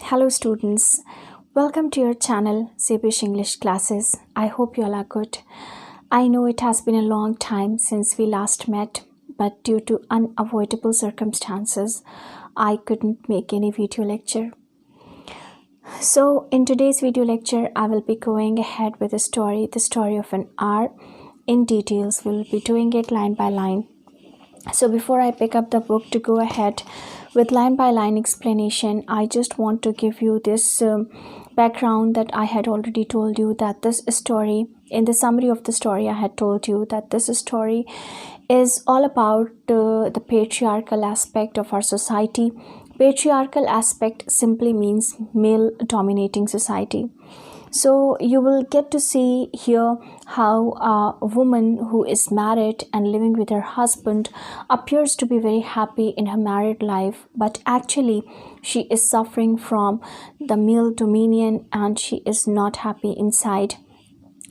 Hello students, welcome to your channel Sebish English Classes. I hope you all are good. I know it has been a long time since we last met, but due to unavoidable circumstances, I couldn't make any video lecture. So in today's video lecture, I will be going ahead with the story of an hour. In details, we'll be doing it line by line. So before I pick up the book to go ahead with line by line explanation, I just want to give you this background that I had already told you that this story, in the summary of the story, I had told you that this story is all about the patriarchal aspect of our society. Patriarchal aspect simply means male dominating society. So you will get to see here how a woman who is married and living with her husband appears to be very happy in her married life, but actually she is suffering from the male dominion and she is not happy inside.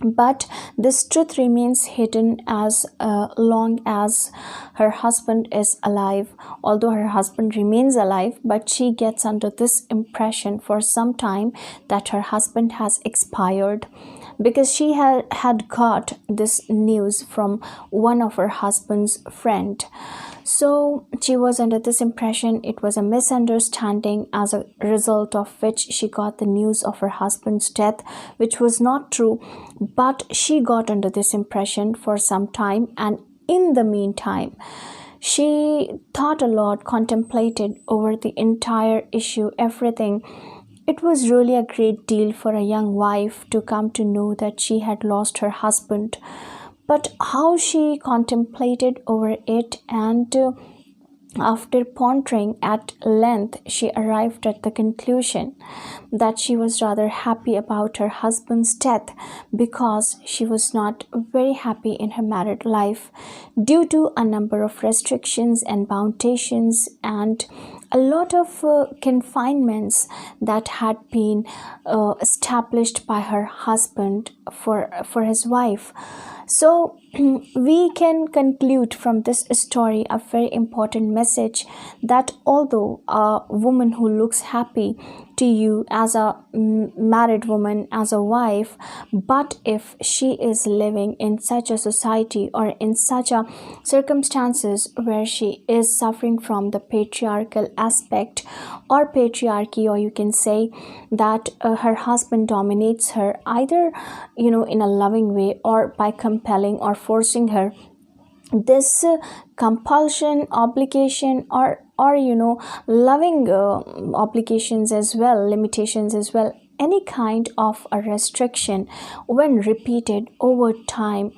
But this truth remains hidden as long as her husband is alive. Although her husband remains alive, but she gets under this impression for some time that her husband has expired, because she had got this news from one of her husband's friend. So she was under this impression it was a misunderstanding, as a result of which she got the news of her husband's death, which was not true, but she got under this impression for some time, and in the meantime she thought a lot, contemplated over the entire issue, everything. It was really a great deal for a young wife to come to know that she had lost her husband. But how she contemplated over it, and after pondering at length, she arrived at the conclusion that she was rather happy about her husband's death, because she was not very happy in her married life due to a number of restrictions and boundations and a lot of confinements that had been established by her husband for his wife. So we can conclude from this story a very important message, that although a woman who looks happy to you as a married woman, as a wife, but if she is living in such a society or in such a circumstances where she is suffering from the patriarchal aspect or patriarchy, or you can say that her husband dominates her, either in a loving way or by compelling or forcing her, this compulsion, obligation, or loving obligations as well, limitations as well, any kind of a restriction, when repeated over time,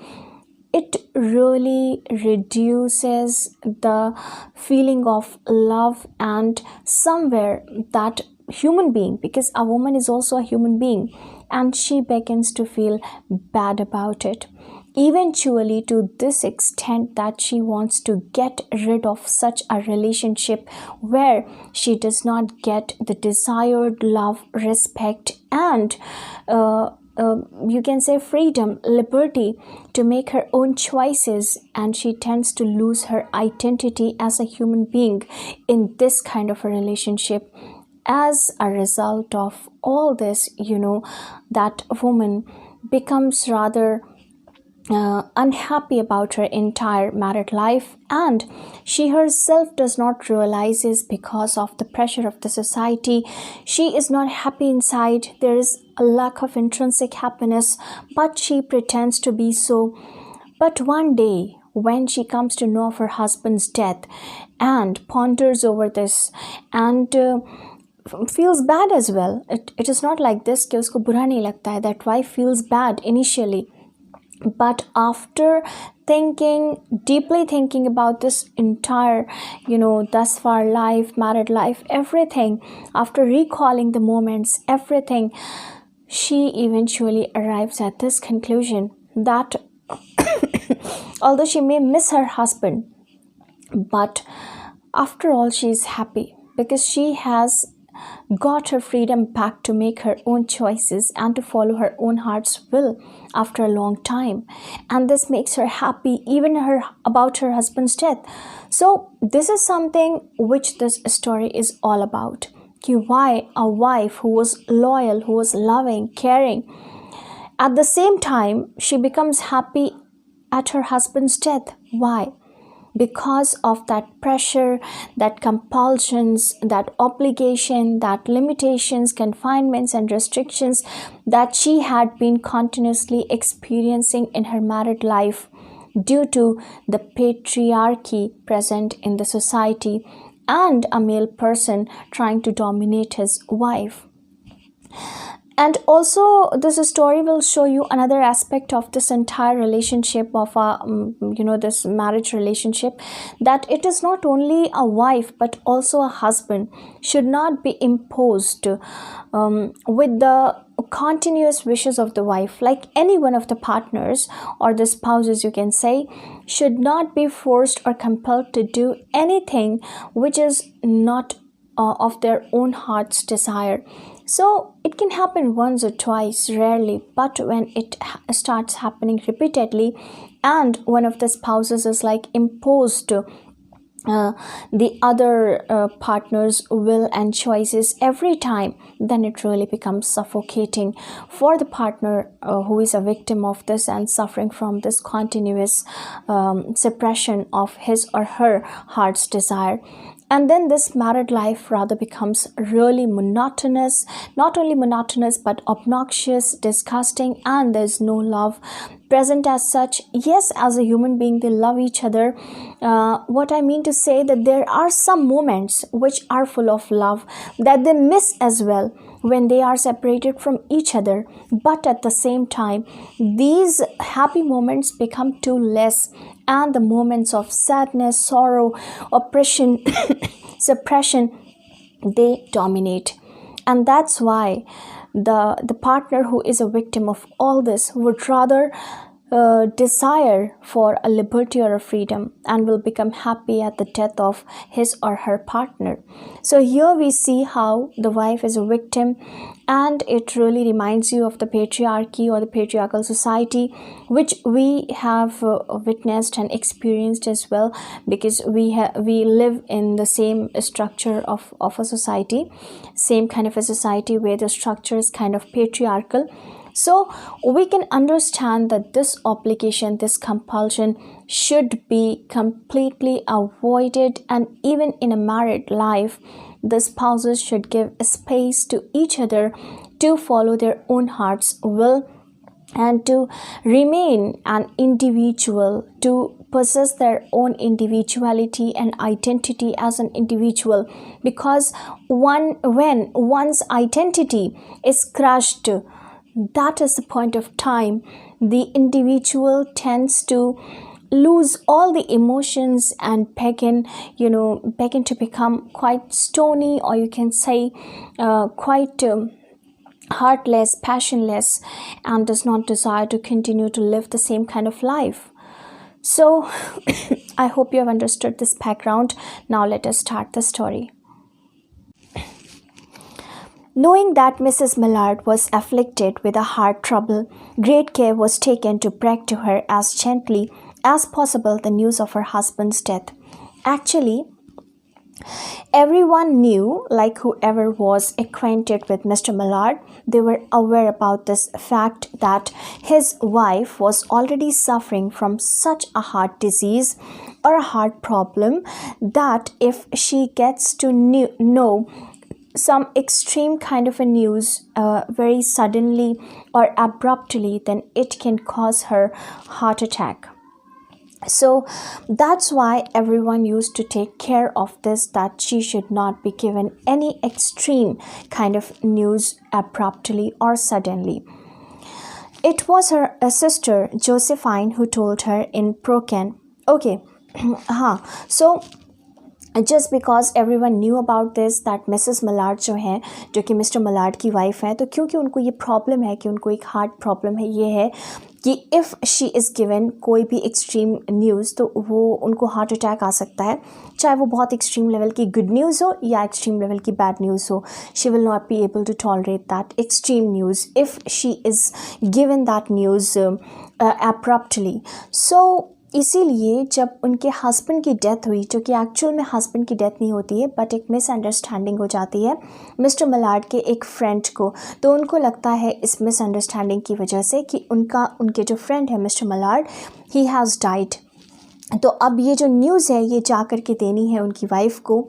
it really reduces the feeling of love and somewhere that human being, because a woman is also a human being, and she begins to feel bad about it, eventually to this extent that she wants to get rid of such a relationship where she does not get the desired love, respect, and you can say freedom, liberty to make her own choices, and she tends to lose her identity as a human being in this kind of a relationship. As a result of all this, that woman becomes rather unhappy about her entire married life, and she herself does not realize is because of the pressure of the society. She is not happy inside. There is a lack of intrinsic happiness, but she pretends to be so. But one day, when she comes to know of her husband's death and ponders over this and feels bad as well, it is not like this कि उसको बुरा नहीं लगता है, that wife feels bad initially, but after deeply thinking about this entire thus far life, married life, everything, after recalling the moments, everything, she eventually arrives at this conclusion that although she may miss her husband, but after all she is happy because she has got her freedom back to make her own choices and to follow her own heart's will after a long time, and this makes her happy even about her husband's death. So this is something which this story is all about. कि why a wife who was loyal, who was loving, caring, at the same time she becomes happy at her husband's death. Why? Because of that pressure, that compulsions, that obligation, that limitations, confinements, and restrictions that she had been continuously experiencing in her married life due to the patriarchy present in the society and a male person trying to dominate his wife. And also, this story will show you another aspect of this entire relationship of this marriage relationship, that it is not only a wife but also a husband should not be imposed with the continuous wishes of the wife. Like any one of the partners or the spouses, you can say, should not be forced or compelled to do anything which is not of their own heart's desire. So it can happen once or twice, rarely, but when it starts happening repeatedly and one of the spouses is like imposed the other partner's will and choices every time, then it really becomes suffocating for the partner who is a victim of this and suffering from this continuous suppression of his or her heart's desire. And then this married life rather becomes really monotonous, not only monotonous but obnoxious, disgusting, and there's no love present as such. Yes, as a human being, they love each other. What I mean to say that there are some moments which are full of love that they miss as well when they are separated from each other. But at the same time, these happy moments become too less, and the moments of sadness, sorrow, oppression, suppression, they dominate. And that's why the partner who is a victim of all this would rather desire for a liberty or a freedom and will become happy at the death of his or her partner. So here we see how the wife is a victim, and it really reminds you of the patriarchy or the patriarchal society which we have witnessed and experienced as well, because we live in the same structure of a society, same kind of a society where the structure is kind of patriarchal. So we can understand that this obligation, this compulsion should be completely avoided, and even in a married life, the spouses should give space to each other to follow their own heart's will and to remain an individual, to possess their own individuality and identity as an individual. Because when one's identity is crushed, that is the point of time the individual tends to lose all the emotions and begin to become quite stony, or you can say quite heartless, passionless, and does not desire to continue to live the same kind of life. So I hope you have understood this background. Now let us start the story. Knowing that Mrs. Millard was afflicted with a heart trouble, great care was taken to break to her as gently as possible the news of her husband's death. Actually, everyone knew, like whoever was acquainted with Mr. Millard, they were aware about this fact that his wife was already suffering from such a heart disease or a heart problem that if she gets to know some extreme kind of a news very suddenly or abruptly, then it can cause her heart attack. So that's why everyone used to take care of this, that she should not be given any extreme kind of news abruptly or suddenly. It was her sister Josephine who told her in Procan. Okay, so just because everyone knew about this that Mrs Malad जो हैं, जो कि mister Malad की wife हैं, तो क्योंकि उनको ये प्रॉब्लम है कि उनको एक हार्ट प्रॉब्लम है, ये है कि इफ़ शी इज़ गिवन कोई भी एक्सट्रीम न्यूज़ तो वो उनको हार्ट अटैक आ सकता है, चाहे वो बहुत एक्सट्रीम लेवल की गुड न्यूज़ हो या एक्सट्रीम लेवल की बैड न्यूज़ हो. She will not be able to tolerate that extreme news if she is given that news abruptly. So इसीलिए जब उनके हस्बैंड की डेथ हुई, जो कि एक्चुअल में हस्बैंड की डेथ नहीं होती है बट एक मिसअंडरस्टैंडिंग हो जाती है मिस्टर मलाड के एक फ्रेंड को, तो उनको लगता है इस मिसअंडरस्टैंडिंग की वजह से कि उनके जो फ्रेंड है mister Malad, he has died. तो अब ये जो न्यूज़ है ये जा कर के देनी है उनकी वाइफ को।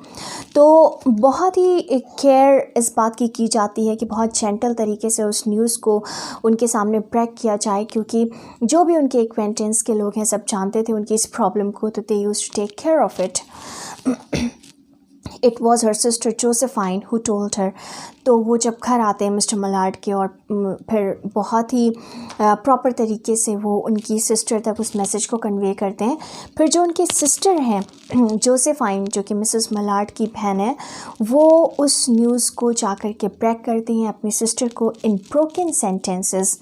तो बहुत ही केयर इस बात की जाती है कि बहुत जेंटल तरीके से उस न्यूज़ को उनके सामने ब्रेक किया जाए, क्योंकि जो भी उनके एक्वेंटेंस के लोग हैं सब जानते थे उनकी इस प्रॉब्लम को, तो they used to take care of it. It was her sister Josephine who told her. तो वो जब घर आते हैं मिस्टर मलाड के और फिर बहुत ही प्रॉपर तरीके से वो उनकी सिस्टर तक उस मैसेज को कन्वे करते हैं। फिर जो उनकी सिस्टर हैं जोसेफाइन, जो कि मिसेस मलाड की बहन है, वो उस न्यूज़ को जाकर के ब्रेक करती हैं अपनी सिस्टर को इन ब्रोकन सेंटेंसेस,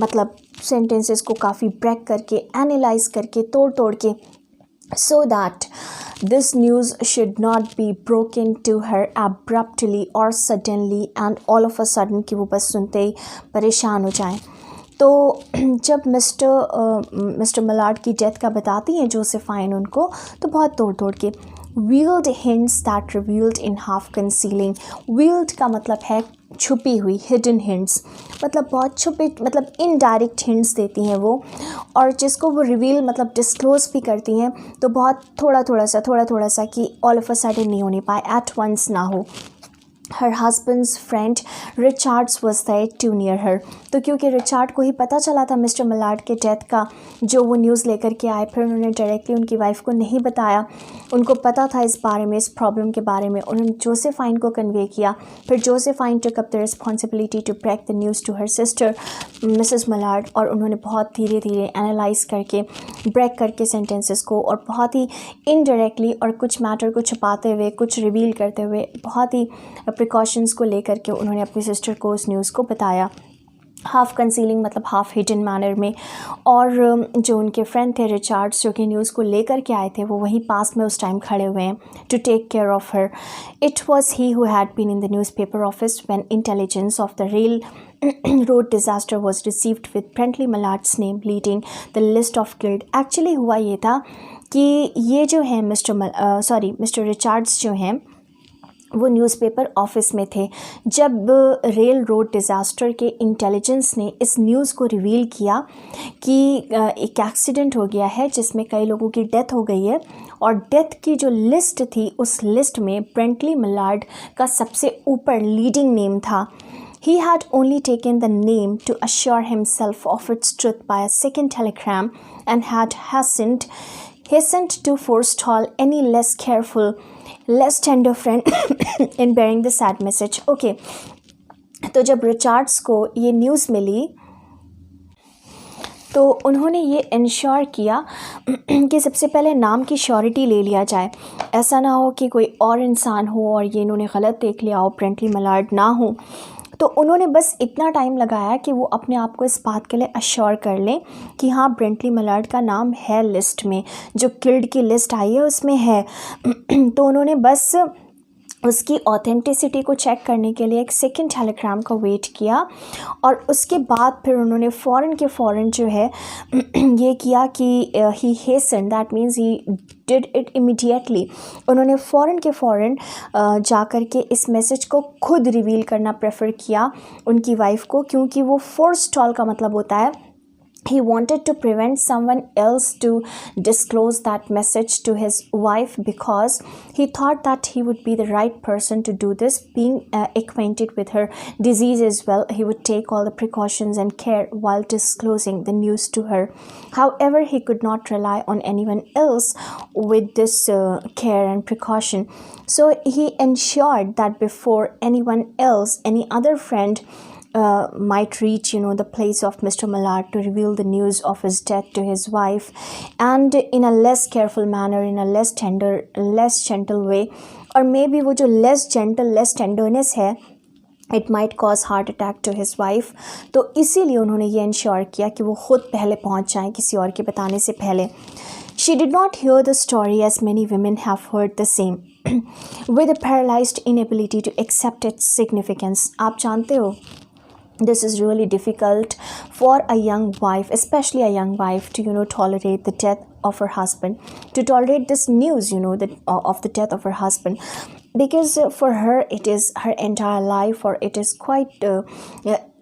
मतलब सेंटेंसेस को काफ़ी ब्रेक करके, एनालाइज करके, तोड़ के, so that this news should not be broken to her abruptly or suddenly and all of a sudden कि वो बस सुनते ही परेशान हो जाएं। तो जब मिस्टर मलाड की डेथ का बताती हैं जोसेफाइन उनको, तो बहुत तोड़ के veiled hints that revealed in half concealing। veiled का मतलब है छुपी हुई, hidden hints, मतलब बहुत छुपे, मतलब इनडायरेक्ट हिंट्स देती हैं वो, और जिसको वो रिवील मतलब डिस्क्लोज भी करती हैं, तो बहुत थोड़ा सा कि ऑल ऑफ अ सडन नहीं होने पाए, एट वंस ना हो। Her husband's friend Richards was there too near her. तो क्योंकि रिचार्ड को ही पता चला था मिस्टर मलाड के डेथ का, जो वो न्यूज़ लेकर के आए, फिर उन्होंने डायरेक्टली उनकी वाइफ को नहीं बताया, उनको पता था इस बारे में, इस प्रॉब्लम के बारे में, उन्होंने जोसेफाइन को कन्वे किया। फिर Josephine took up the responsibility to break the news to her sister Mrs Mallard, और उन्होंने बहुत धीरे धीरे एनालाइज करके, ब्रेक करके सेंटेंसेस को, और बहुत ही इनडायरेक्टली और कुछ मैटर को छुपाते हुए, कुछ रिवील करते हुए, बहुत ही प्रिकॉशंस को लेकर के उन्होंने अपनी सिस्टर को उस न्यूज़ को बताया, हाफ़ कंसीलिंग मतलब हाफ़ हिडन मैनर में। और जो उनके फ्रेंड थे रिचार्ड्स, जो कि न्यूज़ को लेकर के आए थे, वो वहीं पास में उस टाइम खड़े हुए हैं to take care of her. It was he who had been in the newspaper office when intelligence of the railroad disaster was received with Brently Mallard's name leading the list of killed. Actually हुआ ये था कि ये जो है mister Richards जो हैं, वो न्यूज़पेपर ऑफिस में थे जब रेल रोड डिज़ास्टर के इंटेलिजेंस ने इस न्यूज़ को रिवील किया कि एक एक्सीडेंट हो गया है जिसमें कई लोगों की डेथ हो गई है, और डेथ की जो लिस्ट थी उस लिस्ट में ब्रेंटली मलाड का सबसे ऊपर लीडिंग नेम था। He had only taken the name to assure himself of its truth by a second telegram and had hastened to forestall any less careful, less tender friend in bearing the sad message. Okay, तो जब Richards को ये news मिली तो उन्होंने ये ensure किया कि सबसे पहले नाम की श्योरिटी ले लिया जाए, ऐसा ना हो कि कोई और इंसान हो और ये इन्होंने गलत देख लिया हो, ब्रेंटली मलाड ना हो। तो उन्होंने बस इतना टाइम लगाया कि वो अपने आप को इस बात के लिए अश्योर कर लें कि हाँ ब्रेंटली मलाड का नाम है लिस्ट में, जो किल्ड की लिस्ट आई है उसमें है। तो उन्होंने बस उसकी ऑथेंटिसिटी को चेक करने के लिए एक सेकंड टेलीग्राम का वेट किया, और उसके बाद फिर उन्होंने फ़ौरन जो है ये किया कि he hasten, that means he did it immediately. उन्होंने फ़ौरन जा कर के इस मैसेज को खुद रिवील करना प्रेफर किया उनकी वाइफ को, क्योंकि वो फोरस्टॉल का मतलब होता है he wanted to prevent someone else to disclose that message to his wife, because he thought that he would be the right person to do this, being acquainted with her disease as well. He would take all the precautions and care while disclosing the news to her. However, he could not rely on anyone else with this care and precaution, so he ensured that before anyone else, any other friend might reach the place of Mr. Mallard to reveal the news of his death to his wife, and in a less careful manner, in a less tender, less gentle way, or maybe वो जो less gentle, less tenderness है, it might cause heart attack to his wife। तो इसीलिए उन्होंने ये ensure किया कि वो खुद पहले पहुंच जाएं किसी और के बताने से पहले। She did not hear the story as many women have heard the same with a paralyzed inability to accept its significance। आप जानते हो this is really difficult for a young wife, especially a young wife, to tolerate the death of her husband, to tolerate this news, that of the death of her husband, because for her it is her entire life, or it is quite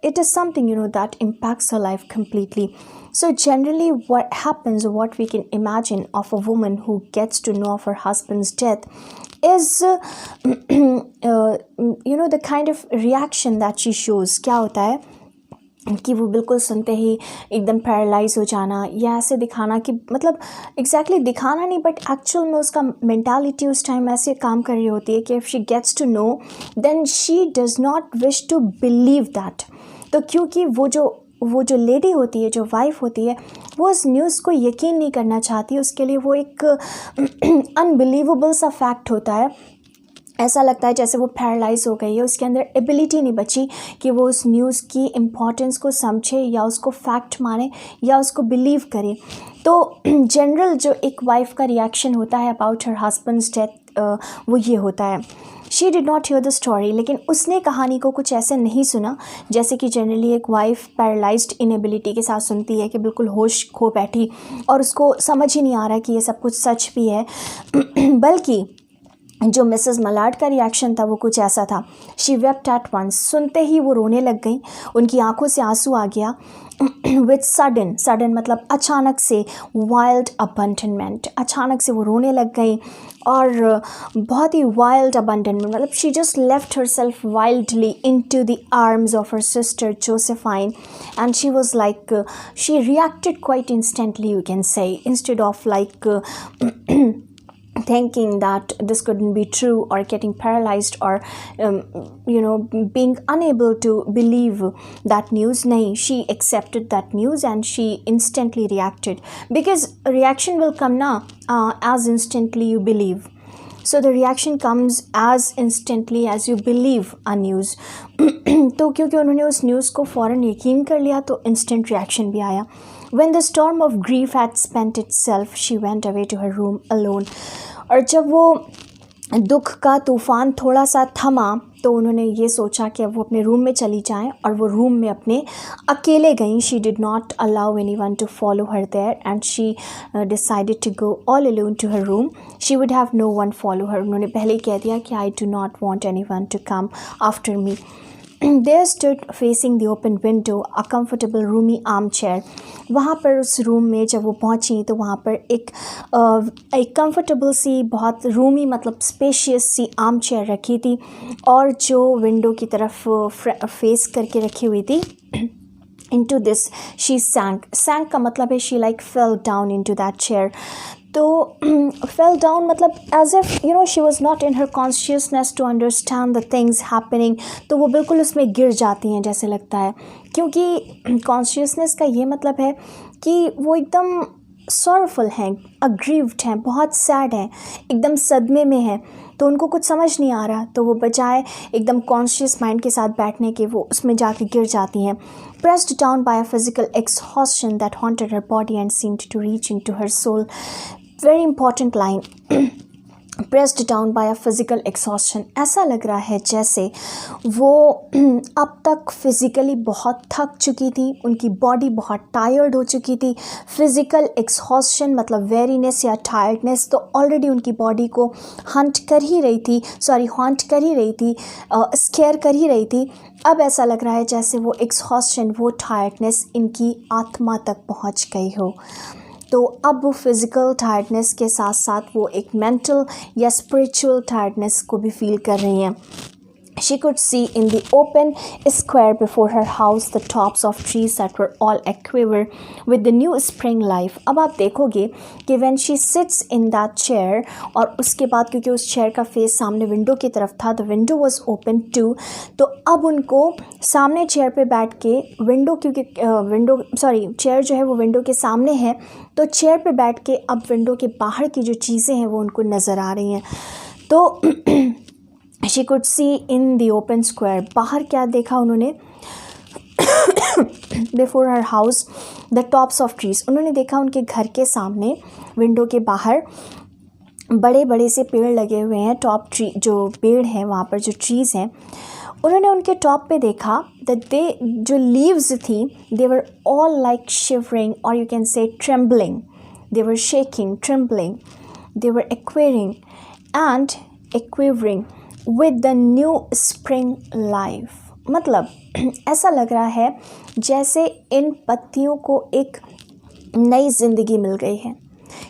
it is something that impacts her life completely. So generally what happens, what we can imagine of a woman who gets to know of her husband's death is the kind of reaction that she shows. क्या होता है कि वो बिल्कुल सुनते ही एकदम paralyse हो जाना, या ऐसे दिखाना कि मतलब एग्जैक्टली दिखाना नहीं, बट एक्चुअल में उसका मेंटालिटी उस टाइम ऐसे काम कर रही होती है कि if she gets to know then she does not wish to believe that. तो क्योंकि वो जो लेडी होती है, जो वाइफ होती है, वो उस न्यूज़ को यकीन नहीं करना चाहती, उसके लिए वो एक अनबिलीवेबल सा फैक्ट होता है। ऐसा लगता है जैसे वो पैरालाइज हो गई है, उसके अंदर एबिलिटी नहीं बची कि वो उस न्यूज़ की इम्पोर्टेंस को समझे, या उसको फैक्ट माने, या उसको बिलीव करे। तो जनरल जो एक वाइफ का रिएक्शन होता है अबाउट हर हस्बैंड्स डेथ, वो ये होता है। She did not here the story, लेकिन उसने कहानी को कुछ ऐसे नहीं सुना जैसे कि जनरली एक वाइफ पैरालाइज्ड इनएबिलिटी के साथ सुनती है, कि बिल्कुल होश खो बैठी और उसको समझ ही नहीं आ रहा कि ये सब कुछ सच भी है। बल्कि जो मिसेस मलाड का रिएक्शन था वो कुछ ऐसा था। शी वेप्ट एट वंस, सुनते ही वो रोने लग गई, उनकी आंखों से आंसू आ गया। विथ सडन मतलब अचानक से, वाइल्ड अबंडनमेंट, अचानक से वो रोने लग गई, और बहुत ही वाइल्ड अबंडनमेंट मतलब she just left her self wildly into the arms of her sister Josephine, and she was like, she reacted quite instantly, you can say, instead of like thinking that this couldn't be true, or getting paralyzed, or being unable to believe that news. Nahin, she accepted that news and she instantly reacted, because reaction will come as instantly you believe. So the reaction comes as instantly as you believe a news. तो क्योंकि उन्होंने उस news को फ़ौरन यकीन कर लिया, तो instant reaction भी आया। When the storm of grief had spent itself, she went away to her room alone. और जब वो दुख का तूफ़ान थोड़ा सा थमा, तो उन्होंने ये सोचा कि अब वो अपने रूम में चली जाएं, और वो रूम में अपने अकेले गईं। She did not allow anyone to follow her there, and she decided to go all alone to her room. She would have no one follow her. उन्होंने पहले ही कह दिया कि I do not want anyone to come after me. There stood facing the open window a comfortable roomy armchair. वहाँ पर उस room में जब वो पहुँची, तो वहाँ पर एक कंफर्टेबल सी, बहुत रूमी मतलब स्पेशियस सी आर्म चेयर रखी थी, और जो विंडो की तरफ फेस करके रखी हुई थी। Into this she sank का मतलब है she like fell down into that chair. तो fell down मतलब as if she was not in her consciousness to understand the things happening. तो वो बिल्कुल उसमें गिर जाती हैं जैसे लगता है, क्योंकि कॉन्शियसनेस का ये मतलब है कि वो एकदम सॉरफुल हैं, अग्रीव्ड हैं, बहुत सैड हैं, एकदम सदमे में हैं, तो उनको कुछ समझ नहीं आ रहा। तो वो बजाय एकदम कॉन्शियस माइंड के साथ बैठने के, वो उसमें जाके गिर जाती हैं। Pressed down by a physical exhaustion that haunted her body and seemed to reach into her soul. Very important line. Pressed down by a physical exhaustion. ऐसा लग रहा है जैसे वो अब तक फिज़िकली बहुत थक चुकी थी, उनकी बॉडी बहुत टायर्ड हो चुकी थी। फिज़िकल एक्सहॉस्शन मतलब वेरीनेस या टायर्डनेस तो ऑलरेडी उनकी बॉडी को हॉन्ट कर ही रही थी, स्केयर कर ही रही थी। अब ऐसा लग रहा है जैसे वो एक्सहॉस्शन, वो टायर्डनेस इनकी आत्मा तक पहुंच गई हो। तो अब वो फिज़िकल टायर्डनेस के साथ साथ वो एक मेंटल या स्पिरिचुअल टायर्डनेस को भी फील कर रही हैं। She could see in the open square before her house the tops of trees that were all aquiver with the new spring life. अब आप देखोगे कि when she sits in that chair, और उसके बाद क्योंकि उस चेयर का फेस सामने विंडो की तरफ था, the window was open too, तो अब उनको सामने चेयर पे बैठ के चेयर जो है वो विंडो के सामने है, तो चेयर पे बैठ के अब विंडो के बाहर की जो चीज़ें हैं वो उनको नज़र आ रही हैं। तो She could see in the open square. बाहर क्या देखा उन्होंने? Before her house, the tops of trees. उन्होंने देखा उनके घर के सामने विंडो के बाहर बड़े बड़े से पेड़ लगे हुए हैं। टॉप ट्री जो पेड़ हैं वहाँ पर जो ट्रीज़ हैं उन्होंने उनके टॉप पे देखा दैट दे जो लीव्स थी they were all like shivering और you can say trembling, they were shaking, trembling, they were aquivering and aquivering with the new spring life. मतलब ऐसा लग रहा है जैसे इन पत्तियों को एक नई ज़िंदगी मिल गई है,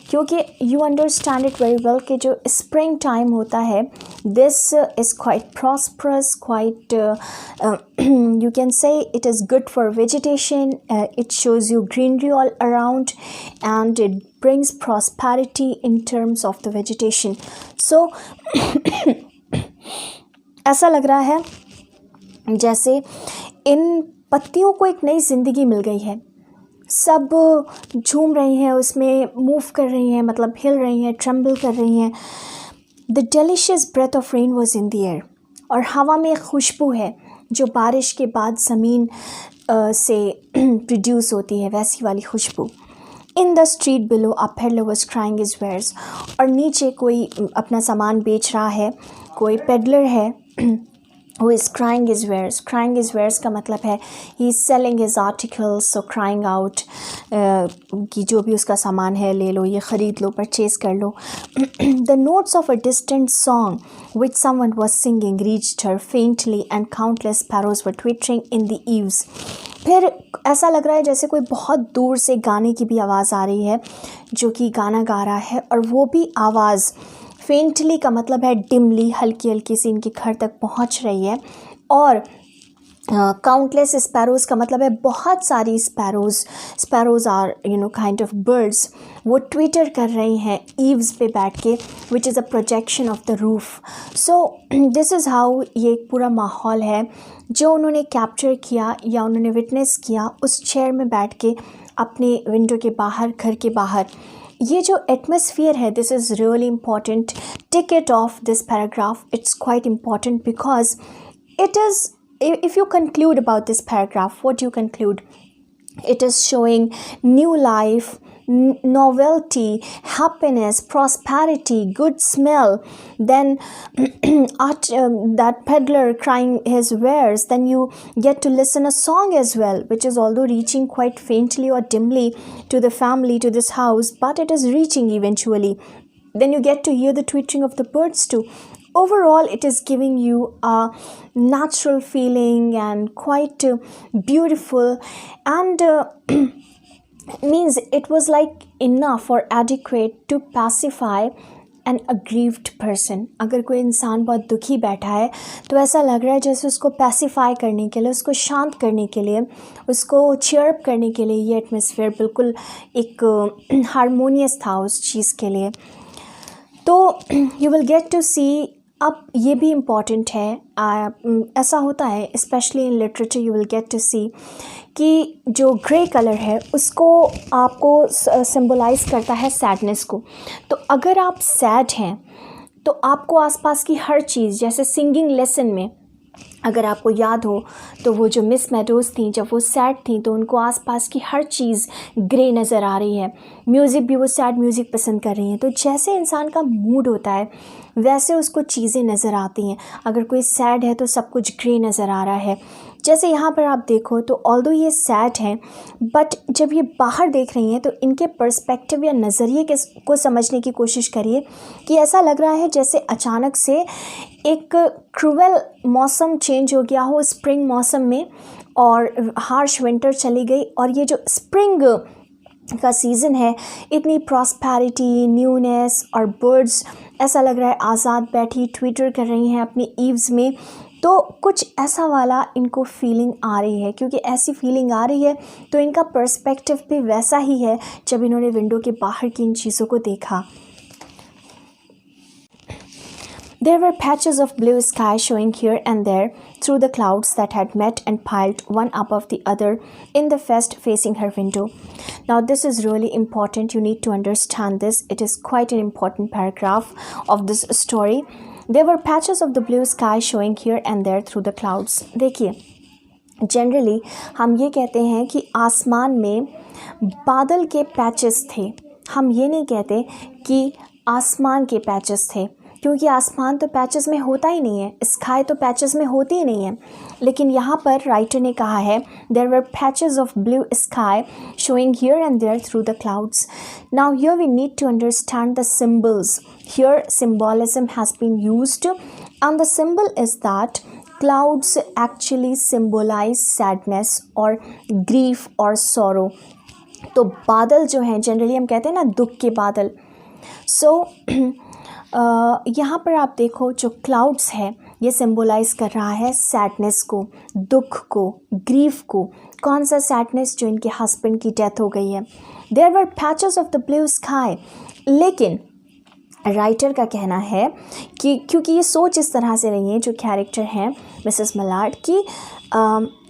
क्योंकि you understand it very well कि जो स्प्रिंग टाइम होता है this is quite prosperous, quite you can से it is good for vegetation, it shows you greenery all around and it brings prosperity in terms of the vegetation. So ऐसा लग रहा है जैसे इन पत्तियों को एक नई ज़िंदगी मिल गई है, सब झूम रही हैं, उसमें मूव कर रही हैं, मतलब हिल रही हैं, ट्रम्बल कर रही हैं। The delicious breath of rain was in the air, और हवा में खुशबू है जो बारिश के बाद ज़मीन से प्रोड्यूस होती है, वैसी वाली खुशबू। In the street below a peddler was crying his wares, और नीचे कोई अपना सामान बेच रहा है, कोई पेडलर है who is crying his wares. Crying his wares का मतलब है he is selling his articles, so crying out कि जो भी उसका सामान है ले लो, ये ख़रीद लो, परचेज़ कर लो। The notes of a distant song which someone was singing reached her faintly and countless sparrows were twittering in the eaves. फिर ऐसा लग रहा है जैसे कोई बहुत दूर से गाने की भी आवाज़ आ रही है, जो कि गाना गा रहा है, और वो भी आवाज़ फेंटली का मतलब है डिमली, हल्की हल्की सी इनके घर तक पहुंच रही है। और काउंटलेस स्पैरोज़ का मतलब है बहुत सारी sparrows are kind of birds, वो ट्विटर कर रही हैं ईव्स पे बैठ के, which is a projection of the roof. So this is how ये एक पूरा माहौल है जो उन्होंने कैप्चर किया या उन्होंने विटनेस किया उस चेयर में बैठ के अपने विंडो के बाहर, घर के बाहर। ये जो एटमॉस्फेयर है, this is really important. Tick it of this paragraph, it's quite important because it is, if you conclude about this paragraph, what do you conclude? It is showing new life, novelty, happiness, prosperity, good smell. Then that peddler crying his wares, then you get to listen a song as well, which is although reaching quite faintly or dimly to the family, to this house, but it is reaching eventually. Then you get to hear the twittering of the birds too. Overall, it is giving you a natural feeling and quite beautiful, and means it was like enough or adequate to pacify an aggrieved person. अगर कोई इंसान बहुत दुखी बैठा है तो ऐसा लग रहा है जैसे उसको पैसिफाई करने के लिए, उसको शांत करने के लिए, उसको चीयरअप करने के लिए ये एटमॉस्फेयर बिल्कुल एक हारमोनियस था उस चीज़ के लिए। तो you will get to see, अब ये भी इम्पॉर्टेंट है, ऐसा होता है specially in literature, you will get to see कि जो ग्रे कलर है उसको आपको सिंबलाइज करता है सैडनेस को। तो अगर आप सैड हैं तो आपको आसपास की हर चीज़, जैसे सिंगिंग लेसन में अगर आपको याद हो तो वो जो मिस मेडोज़ थी जब वो सैड थी तो उनको आसपास की हर चीज़ ग्रे नज़र आ रही है, म्यूज़िक भी वो सैड म्यूज़िक पसंद कर रही हैं। तो जैसे इंसान का मूड होता है वैसे उसको चीज़ें नज़र आती हैं। अगर कोई सैड है तो सब कुछ ग्रे नज़र आ रहा है। जैसे यहाँ पर आप देखो तो ऑल्दो ये सैड हैं, बट जब ये बाहर देख रही हैं तो इनके पर्सपेक्टिव या नज़रिए के को समझने की कोशिश करिए कि ऐसा लग रहा है जैसे अचानक से एक क्रूअल मौसम चेंज हो गया हो स्प्रिंग मौसम में, और हार्श विंटर चली गई, और ये जो स्प्रिंग का सीज़न है इतनी प्रॉस्पेरिटी, न्यूनेस, और बर्ड्स ऐसा लग रहा है आज़ाद बैठी ट्विटर कर रही हैं अपनी ईव्स में। तो कुछ ऐसा वाला इनको फीलिंग आ रही है, क्योंकि ऐसी फीलिंग आ रही है तो इनका पर्सपेक्टिव भी वैसा ही है जब इन्होंने विंडो के बाहर की इन चीज़ों को देखा। There were patches of blue sky showing here and there through the clouds that had met and piled one above the other in the west facing her window. Now this is really important. You need to understand this. It is quite an important paragraph of this story. There were patches of the blue sky showing here and there through the clouds. देखिए, generally हम ये कहते हैं कि आसमान में बादल के पैचेस थे, हम ये नहीं कहते कि आसमान के पैचेस थे। क्योंकि आसमान तो पैचेस में होता ही नहीं है, स्काई तो पैचेस में होती ही नहीं है। लेकिन यहाँ पर राइटर ने कहा है there were patches of blue sky showing here and there through the clouds. Now here we need to understand the symbols. Here symbolism has been used, and the symbol is that clouds actually symbolize sadness or grief or sorrow. तो बादल जो हैं generally हम कहते हैं ना दुख के बादल। सो यहाँ पर आप देखो जो क्लाउड्स है ये सिम्बोलाइज कर रहा है सैडनेस को, दुख को, ग्रीफ को। कौन सा सैडनेस? जो इनके हस्बैंड की डेथ हो गई है। There were patches of the blue sky. लेकिन राइटर का कहना है कि क्योंकि ये सोच इस तरह से रही है जो कैरेक्टर हैं मिसेस मलाड की,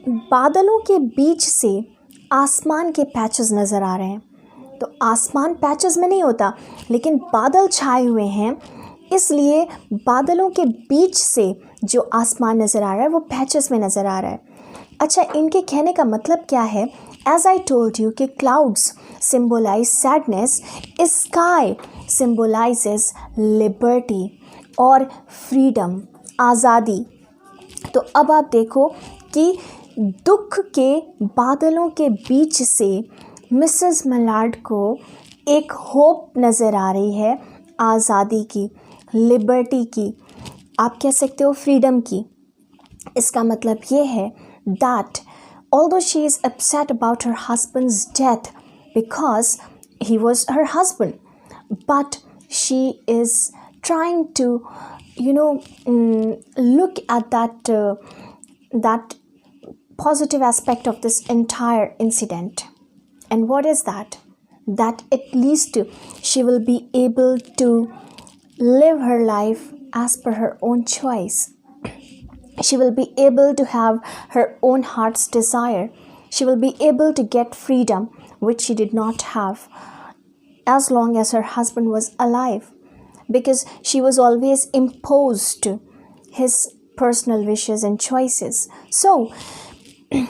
बादलों के बीच से आसमान के पैचेस नज़र आ रहे हैं। तो आसमान पैचेस में नहीं होता, लेकिन बादल छाए हुए हैं, इसलिए बादलों के बीच से जो आसमान नज़र आ रहा है वो पैचेस में नज़र आ रहा है। अच्छा, इनके कहने का मतलब क्या है? एज आई टोल्ड यू कि clouds symbolise sadness, sky symbolises liberty और फ्रीडम, आज़ादी। तो अब आप देखो कि दुख के बादलों के बीच से मिसेस मलाड को एक होप नज़र आ रही है, आज़ादी की, लिबर्टी की, आप कह सकते हो फ्रीडम की। इसका मतलब ये है that although she is upset about her husband's death because he was her husband, but she is trying to look at that positive aspect of this entire incident. And what is that? That at least she will be able to live her life as per her own choice. She will be able to have her own heart's desire. She will be able to get freedom, which she did not have as long as her husband was alive, because she was always imposed his personal wishes and choices. So,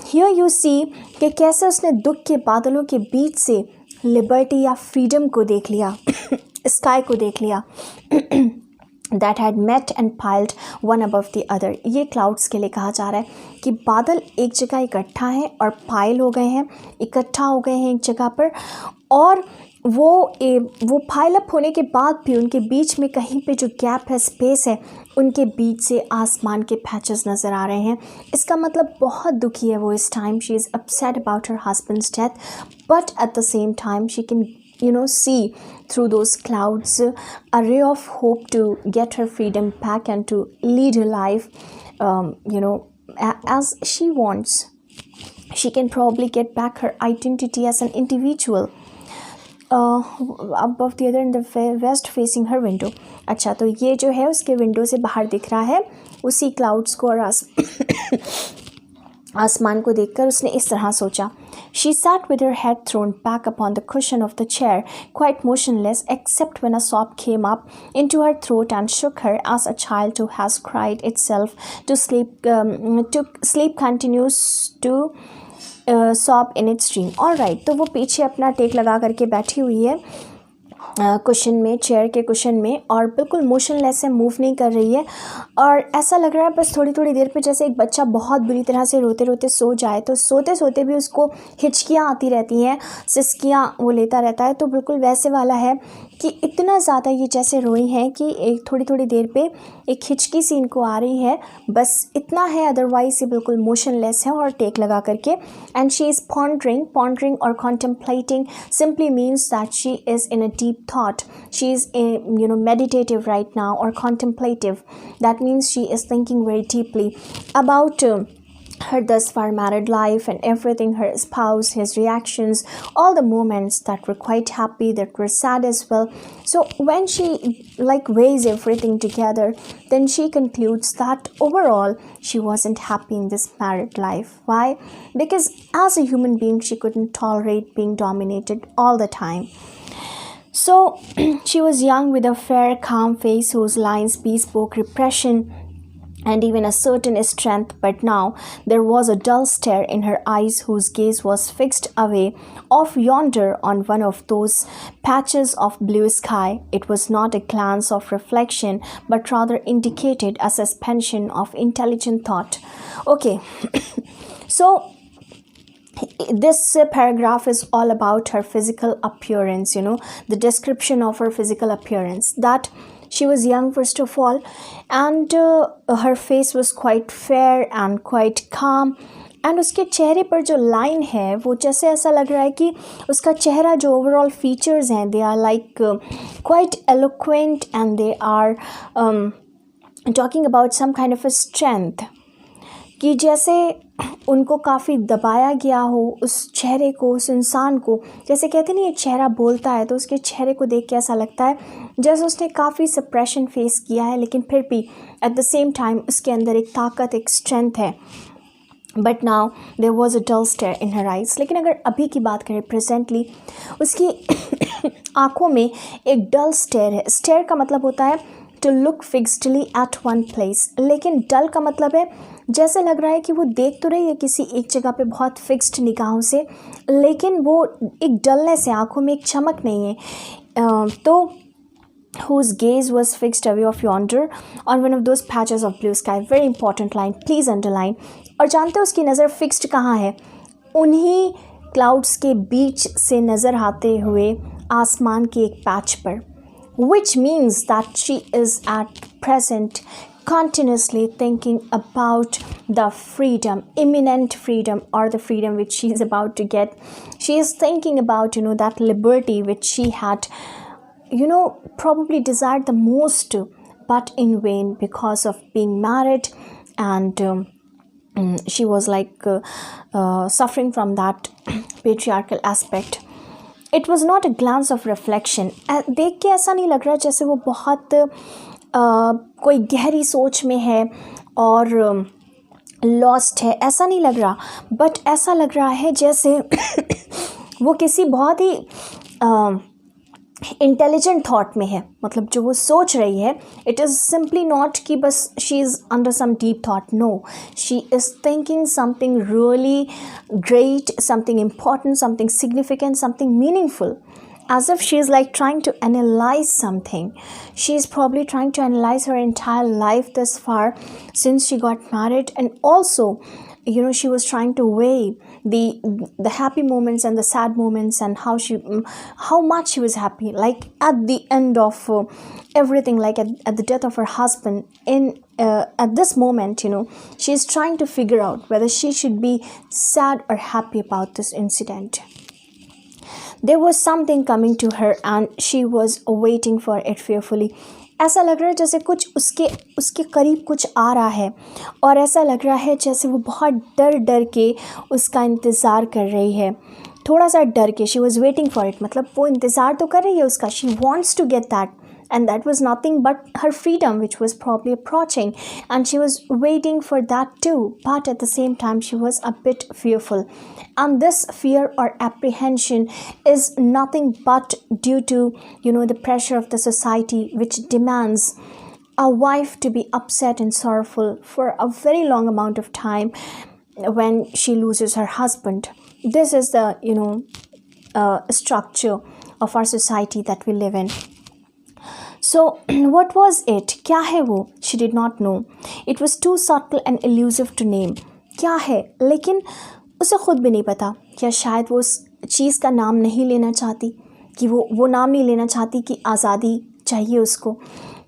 here you see कि कैसे उसने दुख के बादलों के बीच से liberty या freedom को देख लिया, स्काई को देख लिया, that had met and piled one above the other. ये क्लाउड्स के लिए कहा जा रहा है कि बादल एक जगह इकट्ठा हैं और पाइल हो गए हैं, इकट्ठा हो गए हैं एक जगह पर, और वो पाइल अप होने के बाद भी उनके बीच में कहीं पे जो गैप है, स्पेस है, उनके बीच से आसमान के पैचेस नज़र आ रहे हैं। इसका मतलब बहुत दुखी है वो इस time. She is upset about her husband's death, but at the same time she can see through those clouds a ray of hope to get her freedom back and to lead her life as she wants. She can probably get back her identity as an individual. Above the other in the west facing her window. अच्छा, तो ये जो है उसके window से बाहर दिख रहा है उसी क्लाउड्स को और आसमान को देखकर उसने इस तरह सोचा। She sat with her head thrown back upon the cushion of the chair, quite motionless, except when a sob came up into her throat and shook her, as a child who has cried itself to sleep continues to sob in its dream. All right, तो वो पीछे अपना take लगा करके बैठी हुई है cushion में, चेयर के कुशन में, और बिल्कुल मोशनलेस है, मूव नहीं कर रही है, और ऐसा लग रहा है बस थोड़ी थोड़ी देर पे जैसे एक बच्चा बहुत बुरी तरह से रोते रोते सो जाए, तो सोते सोते भी उसको हिचकियाँ आती रहती हैं, सिसकियाँ वो लेता रहता है। तो बिल्कुल वैसे वाला है कि इतना ज़्यादा ये जैसे रोई हैं कि एक थोड़ी थोड़ी देर पे एक हिचकी सी इनको आ रही है, बस इतना है, अदरवाइज ये बिल्कुल मोशनलेस है और टेक लगा करके। एंड शी इज़ पॉन्डरिंग और contemplating simply means that she is in a deep thought. She is meditative right now, or contemplative. That means she is thinking very deeply about her thus far married life and everything, her spouse, his reactions, all the moments that were quite happy, that were sad as well. So when she weighs everything together, then she concludes that overall she wasn't happy in this married life. Why? Because as a human being she couldn't tolerate being dominated all the time. So she was young with a fair, calm face whose lines bespoke repression and even a certain strength, but now there was a dull stare in her eyes whose gaze was fixed away off yonder on one of those patches of blue sky. It was not a glance of reflection, but rather indicated a suspension of intelligent thought. Okay, so this paragraph is all about her physical appearance, the description of her physical appearance, that she was young first of all, and her face was quite fair and quite calm, and उसके चेहरे पर जो line है वो जैसे ऐसा लग रहा है कि उसका चेहरा जो ओवरऑल फीचर्स हैं they are like quite eloquent and they are talking about some kind of a strength, कि जैसे उनको काफ़ी दबाया गया हो उस चेहरे को, उस इंसान को, जैसे कहते नहीं एक चेहरा बोलता है, तो उसके चेहरे को देख के ऐसा लगता है जैसे उसने काफ़ी सप्रेशन फेस किया है, लेकिन फिर भी एट द सेम टाइम उसके अंदर एक ताकत, एक स्ट्रेंथ है. But now there was a dull stare in her eyes. लेकिन अगर अभी की बात करें प्रेजेंटली, उसकी आँखों में एक डल स्टेयर है. स्टेयर का मतलब होता है to look fixedly at one place, लेकिन डल का मतलब है जैसे लग रहा है कि वो देख तो रही है किसी एक जगह पे बहुत फिक्स्ड निगाहों से, लेकिन वो एक डलनेस है, आँखों में एक चमक नहीं है. तो whose gaze was fixed away off yonder on one of those patches of blue sky. Very important line, please underline. और जानते हो उसकी नज़र फिक्स्ड कहाँ है? उन्हीं क्लाउड्स के बीच से नज़र आते हुए आसमान के एक पैच पर, which means that she is at present continuously thinking about the freedom, imminent freedom, or the freedom which she is about to get. She is thinking about, that liberty which she had, probably desired the most, but in vain because of being married, and she was like suffering from that patriarchal aspect. It was not a glance of reflection. देख के ऐसा नहीं लग रहा जैसे वो बहुत कोई गहरी सोच में है और लॉस्ट है, ऐसा नहीं लग रहा, बट ऐसा लग रहा है जैसे वो किसी बहुत ही इंटेलिजेंट थॉट में है. मतलब जो वो सोच रही है, इट इज़ सिंपली नॉट कि बस she is under some deep thought. No, she is thinking something really great, something important, something significant, something meaningful, as if she is like trying to analyze something. She is probably trying to analyze her entire life thus far since she got married, and also she was trying to weigh the happy moments and the sad moments, and how much she was happy, like at the end of everything, like at the death of her husband. At this moment, she is trying to figure out whether she should be sad or happy about this incident. There was something coming to her and she was waiting for it fearfully. ऐसा लग रहा है जैसे कुछ उसके करीब कुछ आ रहा है, और ऐसा लग रहा है जैसे वो बहुत डर के उसका इंतज़ार कर रही है, थोड़ा सा डर के. She was waiting for it, मतलब वो इंतज़ार तो कर रही है उसका. She wants to get that, and that was nothing but her freedom, which was probably approaching, and she was waiting for that too. But at the same time, she was a bit fearful, and this fear or apprehension is nothing but due to the pressure of the society, which demands a wife to be upset and sorrowful for a very long amount of time when she loses her husband. This is the structure of our society that we live in. So what was it? क्या है वो? She did not know. It was too subtle and elusive to name. क्या है? लेकिन उसे खुद भी नहीं पता. क्या शायद वो उस चीज़ का नाम नहीं लेना चाहती, कि वो नाम नहीं लेना चाहती कि आज़ादी चाहिए उसको.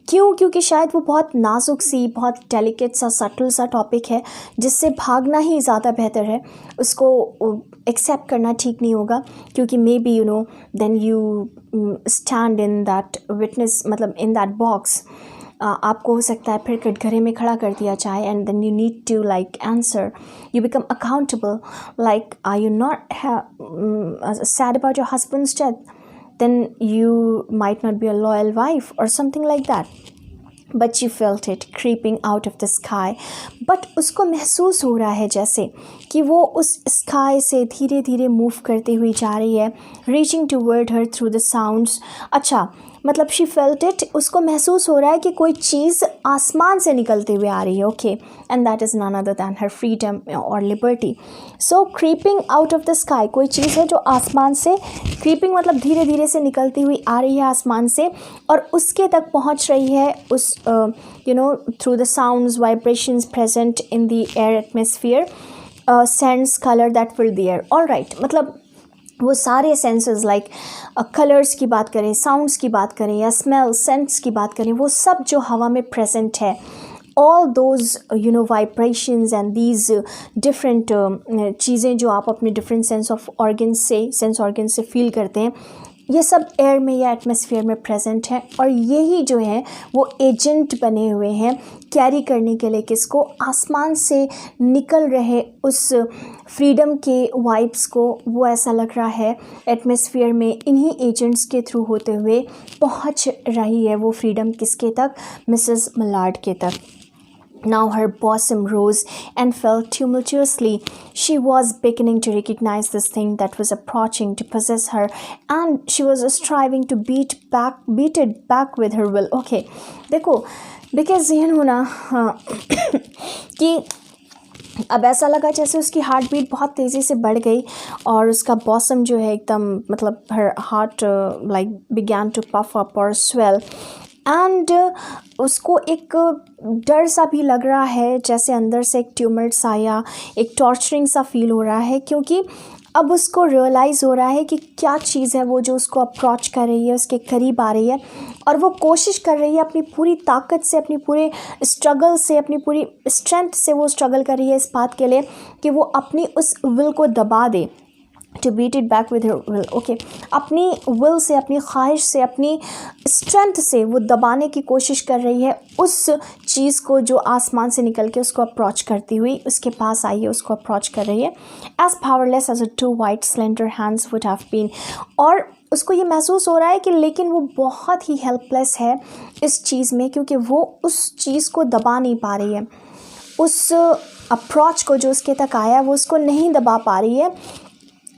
क्यों? क्योंकि शायद वो बहुत नाजुक सी, बहुत डेलिकेट सा, सटल सा टॉपिक है, जिससे भागना ही ज़्यादा बेहतर है. उसको एक्सेप्ट करना ठीक नहीं होगा, क्योंकि maybe then you stand in that witness, मतलब इन दैट बॉक्स. आपको हो सकता है फिर कटघरे में खड़ा कर दिया जाए, and then you need to like answer, you become accountable, like are you not sad about your husband's death, then you might not be a loyal wife or something like that. But she felt it creeping out of the sky. But उसको महसूस हो रहा है जैसे कि वो उस sky से धीरे धीरे मूव करती हुई जा रही है, reaching toward her through the sounds. अच्छा, मतलब शी फेल्ट इट, उसको महसूस हो रहा है कि कोई चीज़ आसमान से निकलते हुए आ रही है. Okay, and that is none other than her freedom और liberty. So creeping out of the sky, कोई चीज़ है जो आसमान से, क्रीपिंग मतलब धीरे धीरे से निकलती हुई आ रही है आसमान से और उसके तक पहुंच रही है उस through the sounds vibrations present in the air atmosphere, sense colour that fill the air. All right, मतलब वो सारे सेंसेस लाइक कलर्स की बात करें, साउंड्स की बात करें या स्मेल सेंस की बात करें, वो सब जो हवा में प्रेजेंट है, all those vibrations and these different चीज़ें जो आप अपने different sense organs से फील करते हैं, ये सब एयर में या एटमॉस्फेयर में प्रेजेंट है. और यही जो है वो एजेंट बने हुए हैं कैरी करने के लिए किसको, आसमान से निकल रहे उस फ्रीडम के वाइब्स को. वो ऐसा लग रहा है एटमॉस्फेयर में इन्हीं एजेंट्स के थ्रू होते हुए पहुंच रही है वो फ्रीडम किसके तक, मिसेस मलाड के तक. Now her bosom rose and fell tumultuously. She was beginning to recognize this thing that was approaching to possess her, and she was striving to beat it back with her will. Okay, देखो, because ना कि अब ऐसा लगा जैसे उसकी heart beat बहुत तेज़ी से बढ़ गई और उसका बॉसम जो है एकदम, मतलब her heart like began to puff up और स्वेल. एंड उसको एक डर सा भी लग रहा है, जैसे अंदर से एक ट्यूमल्ट सा या एक टॉर्चरिंग सा फील हो रहा है, क्योंकि अब उसको रियलाइज़ हो रहा है कि क्या चीज़ है वो जो उसको अप्रोच कर रही है, उसके करीब आ रही है और वो कोशिश कर रही है अपनी पूरी ताकत से, अपनी पूरे स्ट्रगल से, अपनी पूरी स्ट्रेंथ से वो स्ट्रगल कर रही है इस बात के लिए कि वो अपनी उस विल को दबा दे, to beat it back with her will. Okay, अपनी विल से, अपनी ख्वाहिश से, अपनी स्ट्रेंथ से वो दबाने की कोशिश कर रही है उस चीज़ को जो आसमान से निकल के उसको अप्रोच करती हुई उसके पास आई है, उसको अप्रोच कर रही है. As powerless as a two white slender hands would have been. और उसको ये महसूस हो रहा है कि लेकिन वो बहुत ही हेल्पलेस है इस चीज़ में, क्योंकि वो उस चीज़ को दबा नहीं पा रही है, उस अप्रोच को जो उसके तक आया वो उसको नहीं दबा पा रही है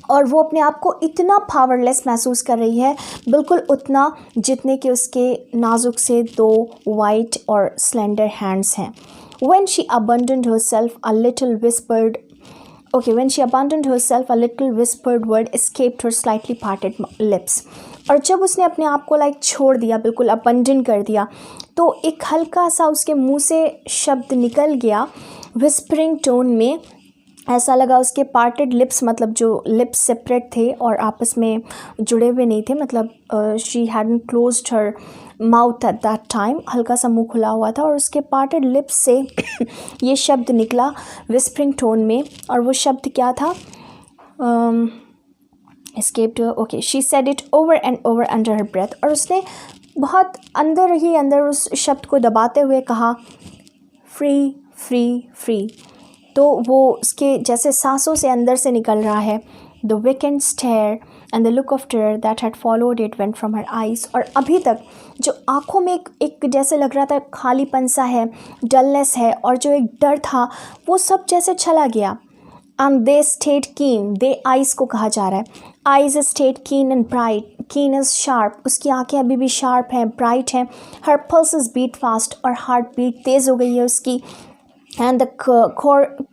और वो अपने आप को इतना पावरलेस महसूस कर रही है, बिल्कुल उतना जितने कि उसके नाजुक से दो वाइट और स्लेंडर हैंड्स हैं. When she abandoned herself, a little whispered word escaped her slightly parted lips. और जब उसने अपने आप को लाइक छोड़ दिया, बिल्कुल अबंडन कर दिया, तो एक हल्का सा उसके मुंह से शब्द निकल गया विस्परिंग टोन में. ऐसा लगा उसके पार्टेड लिप्स, मतलब जो लिप्स सेपरेट थे और आपस में जुड़े हुए नहीं थे, मतलब she hadn't closed her mouth at that time, हल्का सा मुंह खुला हुआ था और उसके पार्टेड लिप्स से ये शब्द निकला विस्परिंग टोन में. और वो शब्द क्या था, escaped her. Okay, she said it over and over under her breath. और उसने बहुत अंदर ही अंदर उस शब्द को दबाते हुए कहा, फ्री फ्री फ्री. तो वो उसके जैसे सांसों से अंदर से निकल रहा है. The vacant stare and the look of terror that had followed it went from her eyes. और अभी तक जो आँखों में एक जैसे लग रहा था खालीपन सा है, डलनेस है और जो एक डर था वो सब जैसे चला गया. And they stayed keen. They eyes को कहा जा रहा है. Eyes stayed keen and bright. Keen is sharp. उसकी आँखें अभी भी sharp हैं, bright हैं. Her pulses beat fast और heart beat तेज़ हो गई है उसकी. And the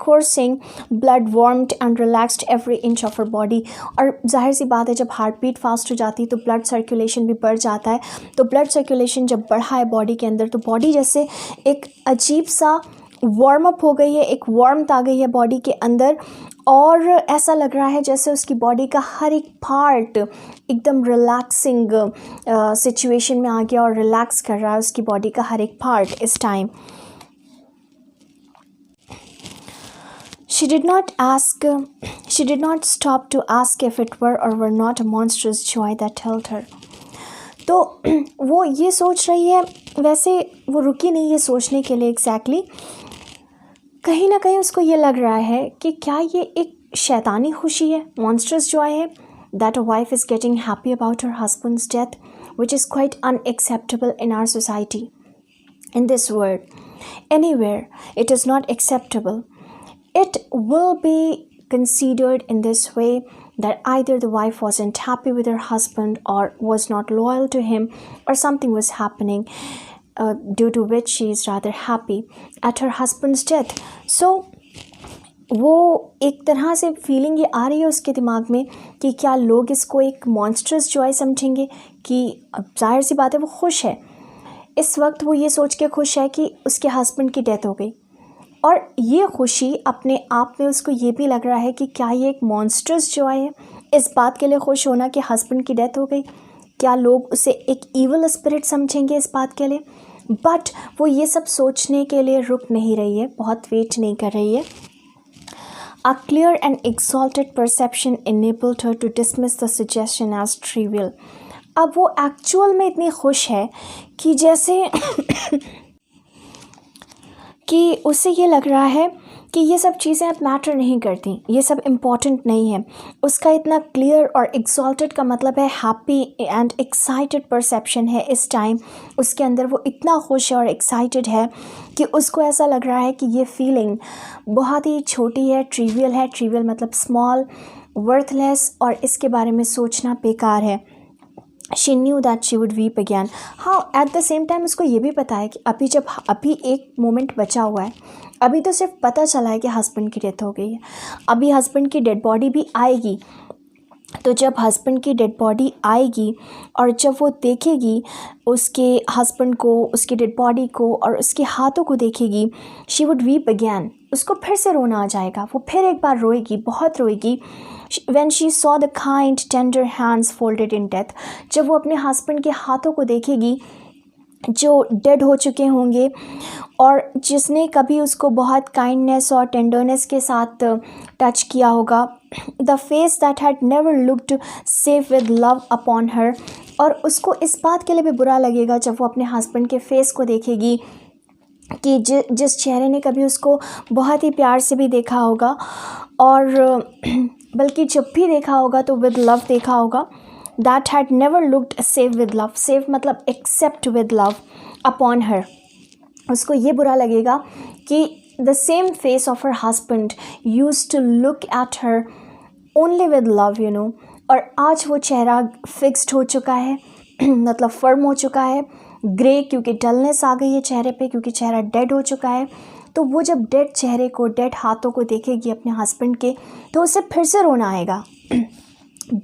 coursing blood warmed and relaxed every inch of her body. और जाहिर सी बात है जब हार्ट बीट फास्ट हो जाती है तो ब्लड सर्कुलेशन भी बढ़ जाता है. तो ब्लड सर्कुलेशन जब बढ़ा है बॉडी के अंदर तो बॉडी जैसे एक अजीब सा वार्म अप हो गई है, एक वार्मथ आ गई है बॉडी के अंदर और ऐसा लग रहा है जैसे उसकी बॉडी का हर एक पार्ट एकदम रिलैक्सिंग सिचुएशन में आ गया और रिलैक्स कर रहा है उसकी बॉडी का हर एक पार्ट इस time. She did not stop to ask if it were or were not a monstrous joy that held her. तो वो ये सोच रही है, वैसे वो रुकी नहीं ये सोचने के लिए एग्जैक्टली. कहीं ना कहीं उसको ये लग रहा है कि क्या ये एक शैतानी खुशी है, मॉन्स्ट्रस जॉय है, that a wife is getting happy about her husband's death, which is quite unacceptable in our society, in this world. Anywhere, it is not acceptable. It will be considered in this way that either the wife wasn't happy with her husband or was not loyal to him, or something was happening due to which she is rather happy at her husband's death. So वो एक तरह से feeling ये आ रही है उसके दिमाग में कि क्या लोग इसको एक मॉन्स्टरस जॉय समझेंगे, कि जाहिर सी बात है वो खुश है इस वक्त, वो ये सोच के खुश है कि उसके हस्बैंड की डेथ हो गई, और ये खुशी अपने आप में उसको ये भी लग रहा है कि क्या ये एक मॉन्स्टर्स जॉय है, इस बात के लिए खुश होना कि हस्बैंड की डेथ हो गई, क्या लोग उसे एक ईवल स्पिरिट समझेंगे इस बात के लिए। बट वो ये सब सोचने के लिए रुक नहीं रही है, बहुत वेट नहीं कर रही है। A clear and exalted perception enabled her to dismiss the suggestion as trivial. अब वो एक्चुअल में इतनी खुश है कि जैसे कि उसे ये लग रहा है कि ये सब चीज़ें अब मैटर नहीं करती, ये सब इम्पॉर्टेंट नहीं है। उसका इतना क्लियर और एक्सॉल्टेड का मतलब है हैप्पी एंड एक्साइटेड परसेप्शन है इस टाइम उसके अंदर। वो इतना खुश और एक्साइटेड है कि उसको ऐसा लग रहा है कि ये फीलिंग बहुत ही छोटी है, ट्रिवियल है। ट्रिवियल मतलब स्मॉल, वर्थलेस, और इसके बारे में सोचना बेकार है। She knew that she would weep again. हाँ, एट द सेम टाइम उसको ये भी पता है कि अभी एक मोमेंट बचा हुआ है, अभी तो सिर्फ पता चला है कि हस्बैंड की डेथ हो गई है, अभी हस्बैंड की डेड बॉडी भी आएगी। तो जब हस्बैंड की डेड बॉडी आएगी और जब वो देखेगी उसके हस्बैंड को, उसकी डेड बॉडी को और उसके हाथों को देखेगी, शी वुड वीप अगैन। उसको फिर से रोना आ जाएगा, वो फिर एक बार रोएगी, बहुत रोएगी। When she saw the kind tender hands folded in death, जब वो अपने हस्बैंड के हाथों को देखेगी जो डेड हो चुके होंगे और जिसने कभी उसको बहुत काइंडनेस और टेंडरनेस के साथ टच किया होगा, the face that had never looked save with love upon हर, और उसको इस बात के लिए भी बुरा लगेगा जब वो अपने हस्बैंड के फेस को देखेगी कि जिस चेहरे ने कभी उसको बहुत ही प्यार से भी देखा होगा, और बल्कि जब भी देखा होगा तो विद लव देखा होगा। That had never looked save with love, save मतलब except with love upon her. उसको ये बुरा लगेगा कि the same face of her husband used to look at her only with love, you know. और आज वो चेहरा फिक्स्ड हो चुका है मतलब फर्म हो चुका है, ग्रे, क्योंकि डलनेस आ गई है चेहरे पे, क्योंकि चेहरा डेड हो चुका है। तो वो जब डेड चेहरे को, डेड हाथों को देखेगी अपने हस्बैंड के, तो उसे फिर से रोना आएगा।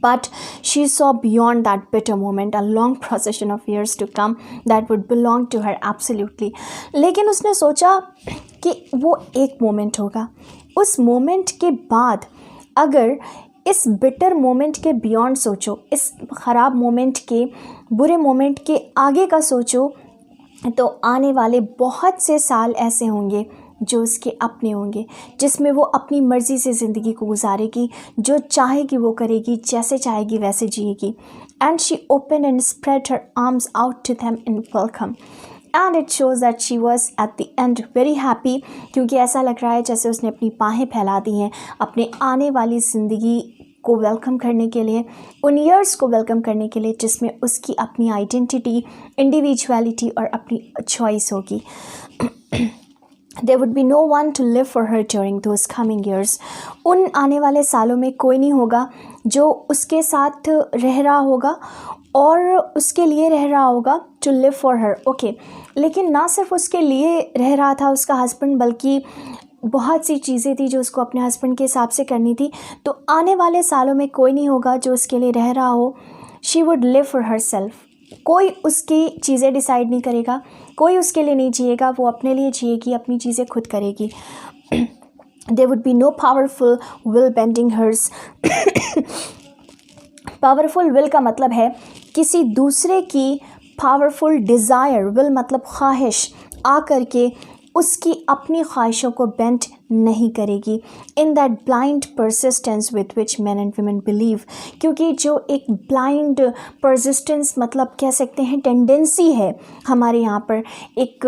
But she saw beyond that bitter moment, a long procession of years to come that would belong to her absolutely. लेकिन उसने सोचा कि वो एक मोमेंट होगा, उस मोमेंट के बाद अगर इस बिटर मोमेंट के बियॉन्ड सोचो, इस ख़राब मोमेंट के, बुरे मोमेंट के आगे का सोचो, तो आने वाले बहुत से साल ऐसे होंगे जो उसके अपने होंगे, जिसमें वो अपनी मर्ज़ी से ज़िंदगी को गुजारेगी, जो चाहेगी वो करेगी, जैसे चाहेगी वैसे जिएगी। And she open and spread her arms out to them in welcome, and it shows that she was at the end very happy, क्योंकि ऐसा लग रहा है जैसे उसने अपनी बाहें फैला दी हैं अपने आने वाली ज़िंदगी को वेलकम करने के लिए, उन ईयर्स को वेलकम करने के लिए जिसमें उसकी अपनी आइडेंटिटी, इंडिविजुअलिटी और अपनी चॉइस होगी। There would be no one to live for her during those coming years. उन आने वाले सालों में कोई नहीं होगा जो उसके साथ रह रहा होगा और उसके लिए रह रहा होगा, to live for her. Okay, लेकिन ना सिर्फ उसके लिए रह रहा था उसका हस्बैंड, बल्कि बहुत सी चीज़ें थी जो उसको अपने हस्बैंड के हिसाब से करनी थी। तो आने वाले सालों में कोई नहीं होगा जो उसके लिए रह रहा हो। She would live for her self, कोई उसकी चीज़ें डिसाइड नहीं करेगा, कोई उसके लिए नहीं जिएगा, वो अपने लिए जिएगी, अपनी चीज़ें खुद करेगी। There would be no powerful will bending hers. Powerful will का मतलब है किसी दूसरे की पावरफुल डिज़ायर, विल मतलब ख्वाहिश, आ करके उसकी अपनी ख्वाहिशों को बेंड नहीं करेगी। In that blind persistence with which man and women believe, क्योंकि जो एक ब्लाइंड परसिस्टेंस मतलब कह सकते हैं टेंडेंसी है हमारे यहाँ पर, एक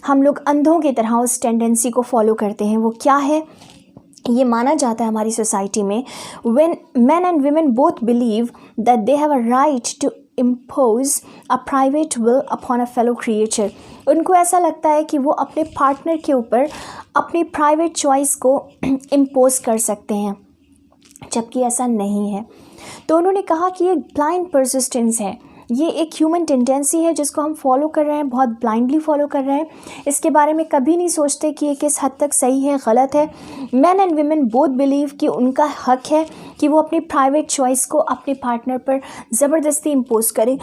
हम लोग अंधों की तरह उस टेंडेंसी को फॉलो करते हैं। वो क्या है? ये माना जाता है हमारी सोसाइटी में, when man and women both believe that they have a right to impose a private will upon a fellow creature, उनको ऐसा लगता है कि वो अपने पार्टनर के ऊपर अपनी प्राइवेट चॉइस को इम्पोज कर सकते हैं। जबकि ऐसा नहीं है। तो उन्होंने कहा कि ये ब्लाइंड परसिस्टेंस है, ये एक ह्यूमन टेंडेंसी है जिसको हम फॉलो कर रहे हैं, बहुत ब्लाइंडली फॉलो कर रहे हैं। इसके बारे में कभी नहीं सोचते कि ये किस हद तक सही है, गलत है। Man and women both believe कि उनका हक है कि वो अपनी प्राइवेट चॉइस को अपने पार्टनर पर ज़बरदस्ती इम्पोज करें।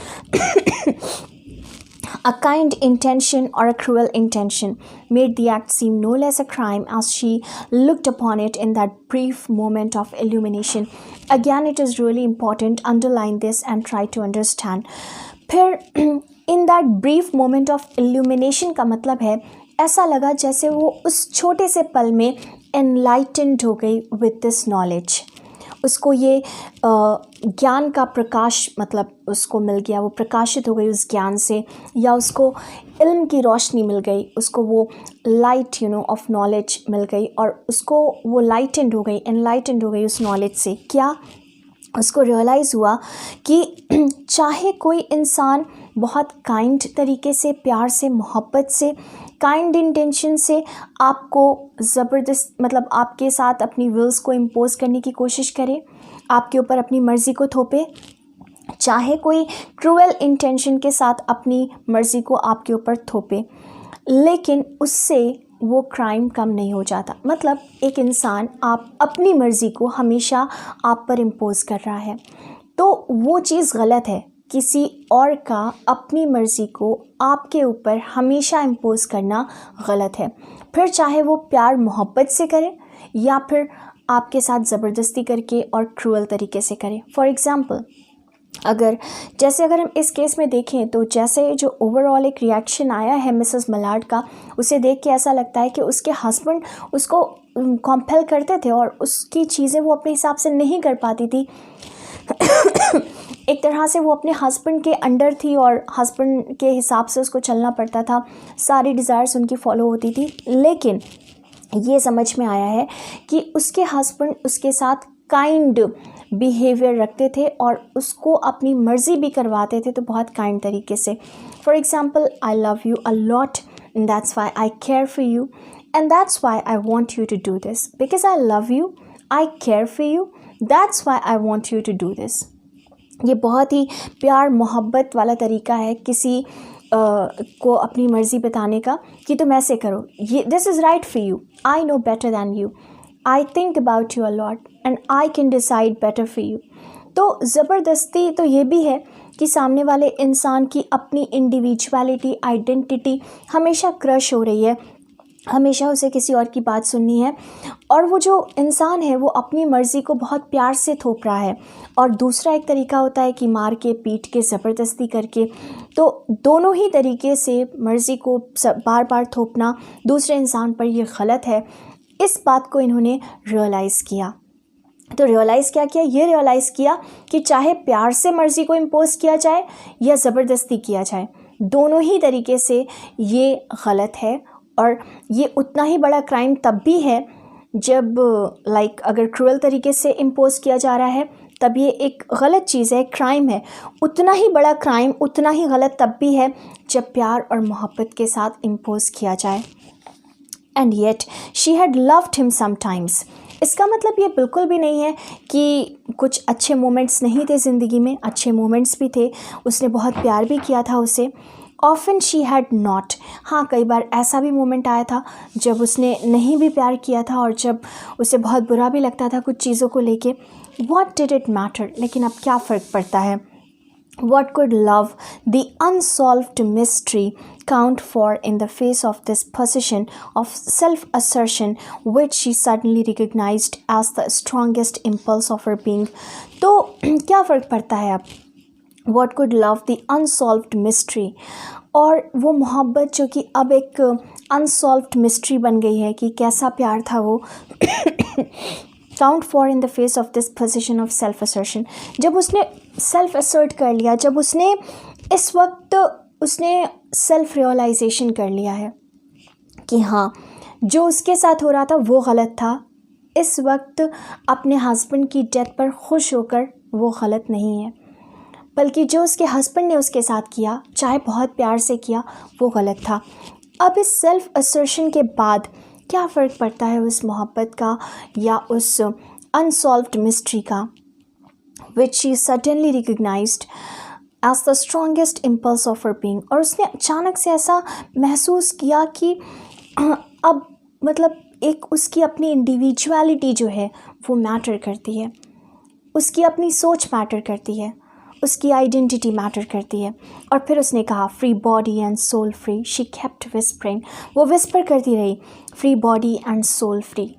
A kind intention or a cruel intention made the act seem no less a crime as she looked upon it in that brief moment of illumination. Again, it is really important, underline this and try to understand. फिर in that brief moment of illumination का मतलब है ऐसा लगा जैसे वो उस छोटे से पल में enlightened हो गई with this knowledge. उसको ये ज्ञान का प्रकाश मतलब उसको मिल गया, वो प्रकाशित हो गई उस ज्ञान से, या उसको इल्म की रोशनी मिल गई, उसको वो लाइट ऑफ नॉलेज मिल गई, और उसको वो लाइटेंड हो गई, एनलाइटेंड हो गई उस नॉलेज से। क्या उसको रियलाइज़ हुआ कि चाहे कोई इंसान बहुत काइंड तरीके से, प्यार से, मोहब्बत से, काइंड इंटेंशन से आपको ज़बरदस्त मतलब आपके साथ अपनी विल्स को इम्पोज करने की कोशिश करे, आपके ऊपर अपनी मर्ज़ी को थोपे, चाहे कोई क्रूअल इंटेंशन के साथ अपनी मर्ज़ी को आपके ऊपर थोपे, लेकिन उससे वो क्राइम कम नहीं हो जाता। मतलब एक इंसान आप अपनी मर्ज़ी को हमेशा आप पर इम्पोज कर रहा है, तो वो चीज़ गलत है। किसी और का अपनी मर्ज़ी को आपके ऊपर हमेशा इम्पोज करना गलत है, फिर चाहे वो प्यार मोहब्बत से करे या फिर आपके साथ ज़बरदस्ती करके और क्रूअल तरीके से करे। फॉर एग्ज़ाम्पल, अगर हम इस केस में देखें तो जैसे जो ओवरऑल एक रिएक्शन आया है मिसेस मलाड का, उसे देख के ऐसा लगता है कि उसके हस्बैंड उसको कॉम्पेल करते थे और उसकी चीज़ें वो अपने हिसाब से नहीं कर पाती थी। एक तरह से वो अपने हस्बैंड के अंडर थी और हस्बैंड के हिसाब से उसको चलना पड़ता था, सारी डिज़ायर्स उनकी फॉलो होती थी। लेकिन ये समझ में आया है कि उसके हस्बैंड उसके साथ काइंड बिहेवियर रखते थे और उसको अपनी मर्ज़ी भी करवाते थे, तो बहुत काइंड तरीके से। For example, I love you a lot and that's why I care for you and that's why I want you to do this, because I love you, I care for you, that's why I want you to do this. ये बहुत ही प्यार मोहब्बत वाला तरीका है किसी को अपनी मर्ज़ी बताने का कि तुम ऐसे करो, ये this is right for you, I know better than you, I think about you a lot and I can decide better for you. तो ज़बरदस्ती तो ये भी है कि सामने वाले इंसान की अपनी इंडिविजुअलिटी, आइडेंटिटी हमेशा क्रश हो रही है, हमेशा उसे किसी और की बात सुननी है, और वो जो इंसान है वो अपनी मर्ज़ी को बहुत प्यार से थोप रहा है। और दूसरा एक तरीका होता है कि मार के, पीट के, ज़बरदस्ती करके। तो दोनों ही तरीके से मर्ज़ी को बार बार थोपना दूसरे इंसान पर ये गलत है। इस बात को इन्होंने रियलाइज़ किया। तो रियलाइज़ क्या किया? ये रियलाइज़ किया कि चाहे प्यार से मर्ज़ी को इम्पोज किया जाए या ज़बरदस्ती किया जाए, दोनों ही तरीके से ये गलत है। और ये उतना ही बड़ा क्राइम तब भी है जब अगर क्रूअल तरीके से इम्पोज किया जा रहा है तब ये एक गलत चीज़ है, क्राइम है। उतना ही बड़ा क्राइम, उतना ही गलत तब भी है जब प्यार और मोहब्बत के साथ इम्पोज किया जाए। And yet she had loved him sometimes. इसका मतलब ये बिल्कुल भी नहीं है कि कुछ अच्छे मोमेंट्स नहीं थे ज़िंदगी में, अच्छे मोमेंट्स भी थे, उसने बहुत प्यार भी किया था उसे। Often she had not. हाँ, कई बार ऐसा भी मोमेंट आया था जब उसने नहीं भी प्यार किया था और जब उसे बहुत बुरा भी लगता था कुछ चीज़ों को लेके। What did it matter? लेकिन अब क्या फ़र्क पड़ता है? What could love, the unsolved mystery, count for in the face of this position of self-assertion which she suddenly recognized as the strongest impulse of her being? तो क्या फ़र्क पड़ता है अब? What could love, the unsolved mystery, और वो मोहब्बत जो कि अब एक अनसॉल्व्ड मिस्ट्री बन गई है कि कैसा प्यार था वो। Count for in the face of this position of self assertion. जब उसने सेल्फ असर्ट कर लिया, जब उसने इस वक्त उसने सेल्फ रियलाइजेशन कर लिया है कि हाँ, जो उसके साथ हो रहा था वो गलत था, इस वक्त अपने हस्बैंड की डेथ पर खुश होकर वो गलत नहीं है, बल्कि जो उसके हस्बैंड ने उसके साथ किया, चाहे बहुत प्यार से किया, वो गलत था। अब इस सेल्फ असर्शन के बाद क्या फ़र्क पड़ता है उस मोहब्बत का या उस अनसॉल्व्ड मिस्ट्री का, which she suddenly recognised as the strongest impulse of her being. और उसने अचानक से ऐसा महसूस किया कि अब मतलब एक उसकी अपनी इंडिविजुअलिटी जो है वो मैटर करती है, उसकी अपनी सोच मैटर करती है, उसकी आइडेंटिटी मैटर करती है। और फिर उसने कहा free body and soul free. She kept whispering, वो विस्पर करती रही, free body and soul free.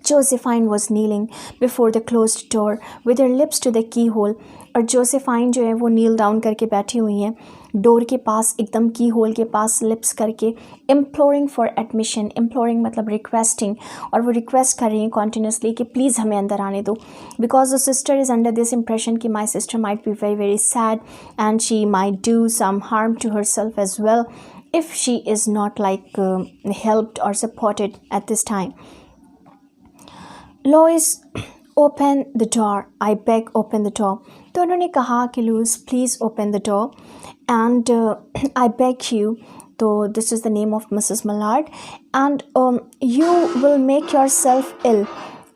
Josephine was kneeling before the closed door with her lips to the keyhole. और जोसेफाइन जो है वो नील डाउन करके बैठी हुई हैं डोर के पास, एकदम की होल के पास लिप्स करके, इम्प्लोरिंग फॉर एडमिशन। इम्प्लोरिंग मतलब रिक्वेस्टिंग, और वो रिक्वेस्ट कर रही हैं कॉन्टिन्यूसली कि प्लीज़ हमें अंदर आने दो, because the sister is under this impression कि my sister might be very very sad and she might do some harm to herself as well if she is not like helped or supported at this time. Lois, open the door, I beg, open the door. तो उन्होंने कहा कि Louise please open the door and I beg you, तो this is the name of Mrs Mallard, and you will make yourself ill.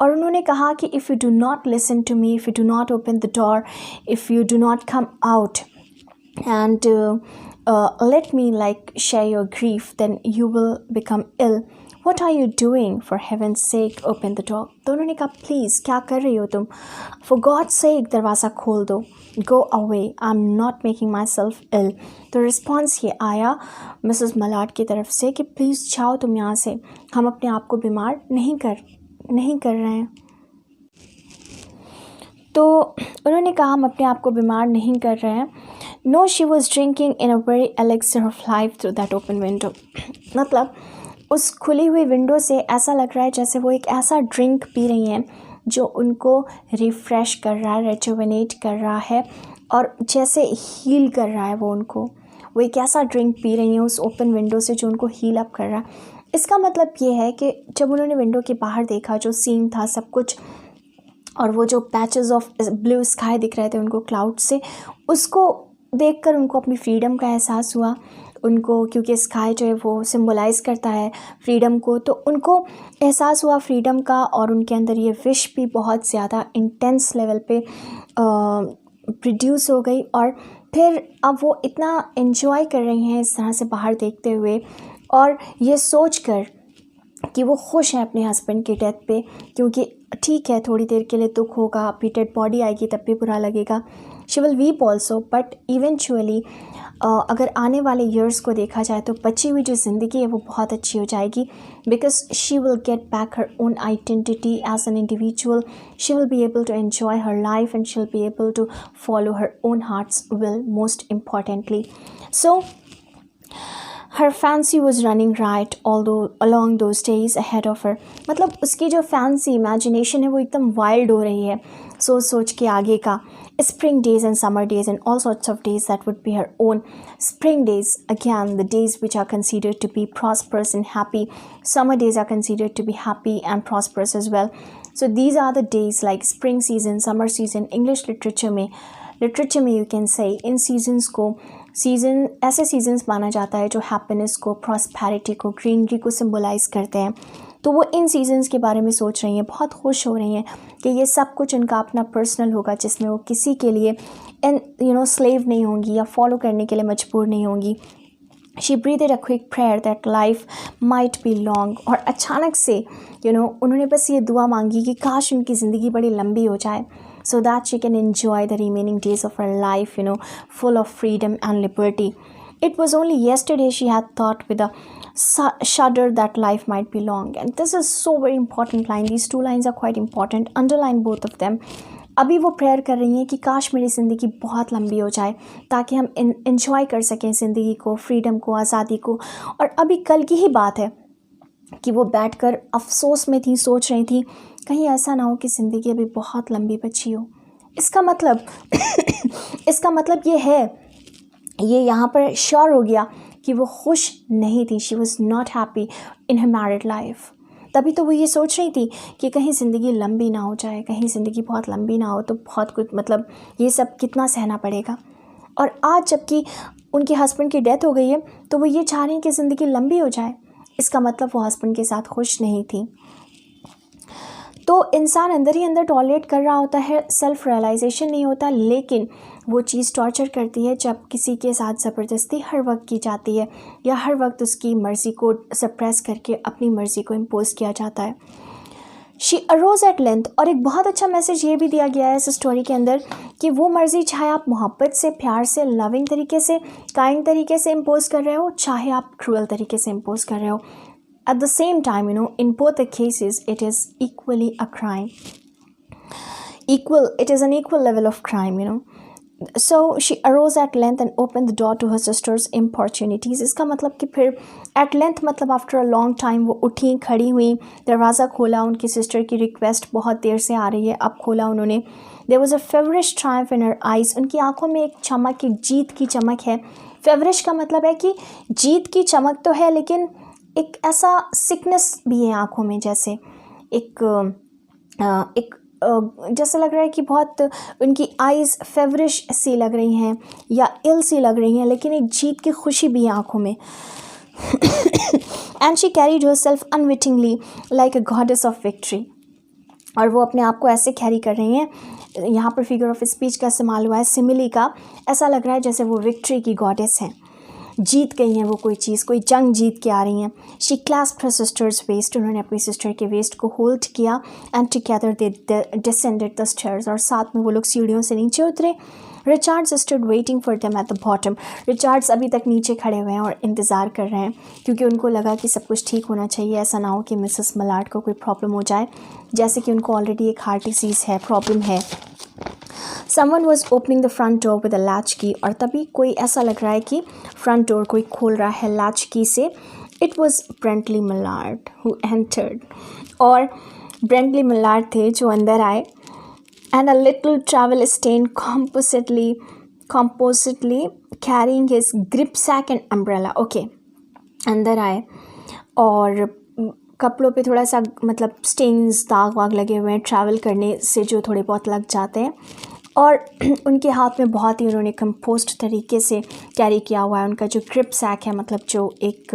और उन्होंने कहा कि if you do not listen to me, if you do not open the door, if you do not come out and let me like share your grief, then you will become ill. What are you doing? For heaven's sake, open the door. तो उन्होंने कहा please क्या कर रही हो तुम, for God's sake दरवाज़ा खोल दो, go away, I'm not making myself ill. तो रिस्पॉन्स ये आया मिसेस मलाड की तरफ से कि प्लीज़ जाओ तुम यहाँ से, हम अपने आप को बीमार नहीं कर रहे हैं। तो उन्होंने कहा हम अपने आप को बीमार नहीं कर रहे हैं। No, she was drinking in a very elixir of life through that open window. मतलब उस खुली हुई विंडो से ऐसा लग रहा है जैसे वो एक ऐसा ड्रिंक पी रही हैं जो उनको रिफ़्रेश कर रहा है, रेजुवेनेट कर रहा है, और जैसे हील कर रहा है वो एक ऐसा ड्रिंक पी रही हैं उस ओपन विंडो से जो उनको हील अप कर रहा है। इसका मतलब ये है कि जब उन्होंने विंडो के बाहर देखा, जो सीन था सब कुछ, और वो जो पैचेस ऑफ ब्लू स्काई दिख रहे थे उनको क्लाउड से, उसको देखकर उनको अपनी फ्रीडम का एहसास हुआ उनको, क्योंकि स्काई जो है वो सिंबलाइज़ करता है फ्रीडम को, तो उनको एहसास हुआ फ्रीडम का, और उनके अंदर ये विश भी बहुत ज़्यादा इंटेंस लेवल पे प्रोड्यूस हो गई। और फिर अब वो इतना एंजॉय कर रही हैं इस तरह से बाहर देखते हुए, और ये सोच कर कि वो खुश हैं अपने हस्बैंड की डेथ पे, क्योंकि ठीक है थोड़ी देर के लिए दुख होगा, अभी डेड बॉडी आएगी तब भी बुरा लगेगा, she will weep also, but eventually अगर आने वाले ईयर्स को देखा जाए तो बची हुई जो ज़िंदगी है वो बहुत अच्छी हो जाएगी, because she will get back her own identity as an individual, she will be able to enjoy her life and she will be able to follow her own heart's will most importantly. So her fancy was running right along those days ahead of her. मतलब उसकी जो fancy imagination है वो एकदम wild हो रही है सोच के आगे का। Spring days and summer days and all sorts of days that would be her own. Spring days, again, the days which are considered to be prosperous and happy. Summer days are considered to be happy and prosperous as well. So these are the days like spring season, summer season, English literature में you can say in seasons को season ऐसे seasons माना जाता है जो happiness को, prosperity को, greenery को सिंबलाइज़ करते हैं। तो वो इन सीजन्स के बारे में सोच रही हैं, बहुत खुश हो रही हैं कि ये सब कुछ उनका अपना पर्सनल होगा, जिसमें वो किसी के लिए स्लेव नहीं होंगी या फॉलो करने के लिए मजबूर नहीं होंगी। She ब्रीथेड a quick prayer that life might be long. और अचानक से उन्होंने बस ये दुआ मांगी कि काश उनकी ज़िंदगी बड़ी लंबी हो जाए, so that she can enjoy the remaining days of her life, full of freedom and liberty. It was only yesterday she had thought with a shudder that life might be long. And this is so very important line. These two lines are quite important. Underline both of them. अभी वो prayer कर रही हैं कि काश मेरी ज़िंदगी बहुत लंबी हो जाए ताकि हम enjoy कर सकें ज़िंदगी को, फ्रीडम को, आज़ादी को। और अभी कल की ही बात है कि वो बैठकर अफसोस में थी, सोच रही थी कहीं ऐसा ना हो कि ज़िंदगी अभी बहुत लंबी बची हो। इसका मतलब ये है, ये यहाँ पर श्योर हो गया कि वो खुश नहीं थी। She was not happy in her married life. तभी तो वो ये सोच रही थी कि कहीं ज़िंदगी लंबी ना हो जाए, कहीं ज़िंदगी बहुत लंबी ना हो तो बहुत कुछ ये सब कितना सहना पड़ेगा। और आज जबकि उनके हस्बैंड की डेथ हो गई है तो वो ये चाह रही हैं कि ज़िंदगी लंबी हो जाए। इसका मतलब वो हस्बैंड के साथ खुश नहीं थी। तो इंसान अंदर ही अंदर टॉलरेट कर रहा होता है, सेल्फ रियलाइजेशन नहीं होता, लेकिन वो चीज़ टॉर्चर करती है जब किसी के साथ ज़बरदस्ती हर वक्त की जाती है या हर वक्त उसकी मर्ज़ी को सप्रेस करके अपनी मर्ज़ी को इम्पोज किया जाता है। शी अरोज एट लेंथ, और एक बहुत अच्छा मैसेज ये भी दिया गया है इस स्टोरी के अंदर कि वो मर्ज़ी चाहे आप मोहब्बत से, प्यार से, लविंग तरीके से, काइंड तरीके से इम्पोज कर रहे हो, चाहे आप क्रूअल तरीके से इम्पोज कर रहे हो, at the same time, in both the cases it is equally a crime. It is an equal level of crime. So she arose at length and opened the door to her sister's importunities. इसका मतलब कि फिर at length मतलब after a long time वो उठी, खड़ी हुई, दरवाज़ा खोला, उनकी सिस्टर की रिक्वेस्ट बहुत देर से आ रही है, अब खोला उन्होंने। There was a feverish triumph in her eyes. उनकी आंखों में एक चमक, एक जीत की चमक है। फेवरिश का मतलब है कि जीत की चमक तो है, लेकिन एक ऐसा सिकनेस भी है आँखों में, जैसे जैसे लग रहा है कि बहुत उनकी आइज़ फेवरिश सी लग रही हैं या इल सी लग रही हैं, लेकिन एक जीत की खुशी भी है आँखों में। And she carried herself unwittingly like a goddess of victory, और वो अपने आप को ऐसे कैरी कर रही हैं, यहाँ पर फिगर ऑफ स्पीच का इस्तेमाल हुआ है, सिमिली का, ऐसा लग रहा है जैसे वो विक्ट्री की गॉडेस हैं, जीत गई हैं वो कोई चीज़, कोई जंग जीत के आ रही हैं। शी क्लैस्प्ड हर सिस्टर्स वेस्ट, उन्होंने अपनी सिस्टर के वेस्ट को होल्ड किया, and together they descended the stairs, और साथ में वो लोग सीढ़ियों से नीचे उतरे। Richards stood waiting for them at the bottom, Richards अभी तक नीचे खड़े हुए हैं और इंतज़ार कर रहे हैं, क्योंकि उनको लगा कि सब कुछ ठीक होना चाहिए, ऐसा ना हो कि मिसेस मलाड को कोई प्रॉब्लम हो जाए, जैसे कि उनको ऑलरेडी एक हार्ट डिसीज़ है, प्रॉब्लम है। Someone was opening the front door with a latch key, और तभी कोई ऐसा लग रहा है कि फ्रंट डोर कोई खोल रहा है लैच की से। It was Brentley Millard who entered, और ब्रेंटली मिलार्ड थे जो अंदर आए। And a little travel stained compositely carrying his gripsack and umbrella. Okay, अंदर आए और कपड़ों पे थोड़ा सा मतलब स्टेन्स, दाग वाग लगे हुए हैं ट्रैवल करने से जो थोड़े बहुत लग जाते हैं, और उनके हाथ में बहुत ही उन्होंने कंपोस्ट तरीके से कैरी किया हुआ है उनका जो ग्रिप सैक है, मतलब जो एक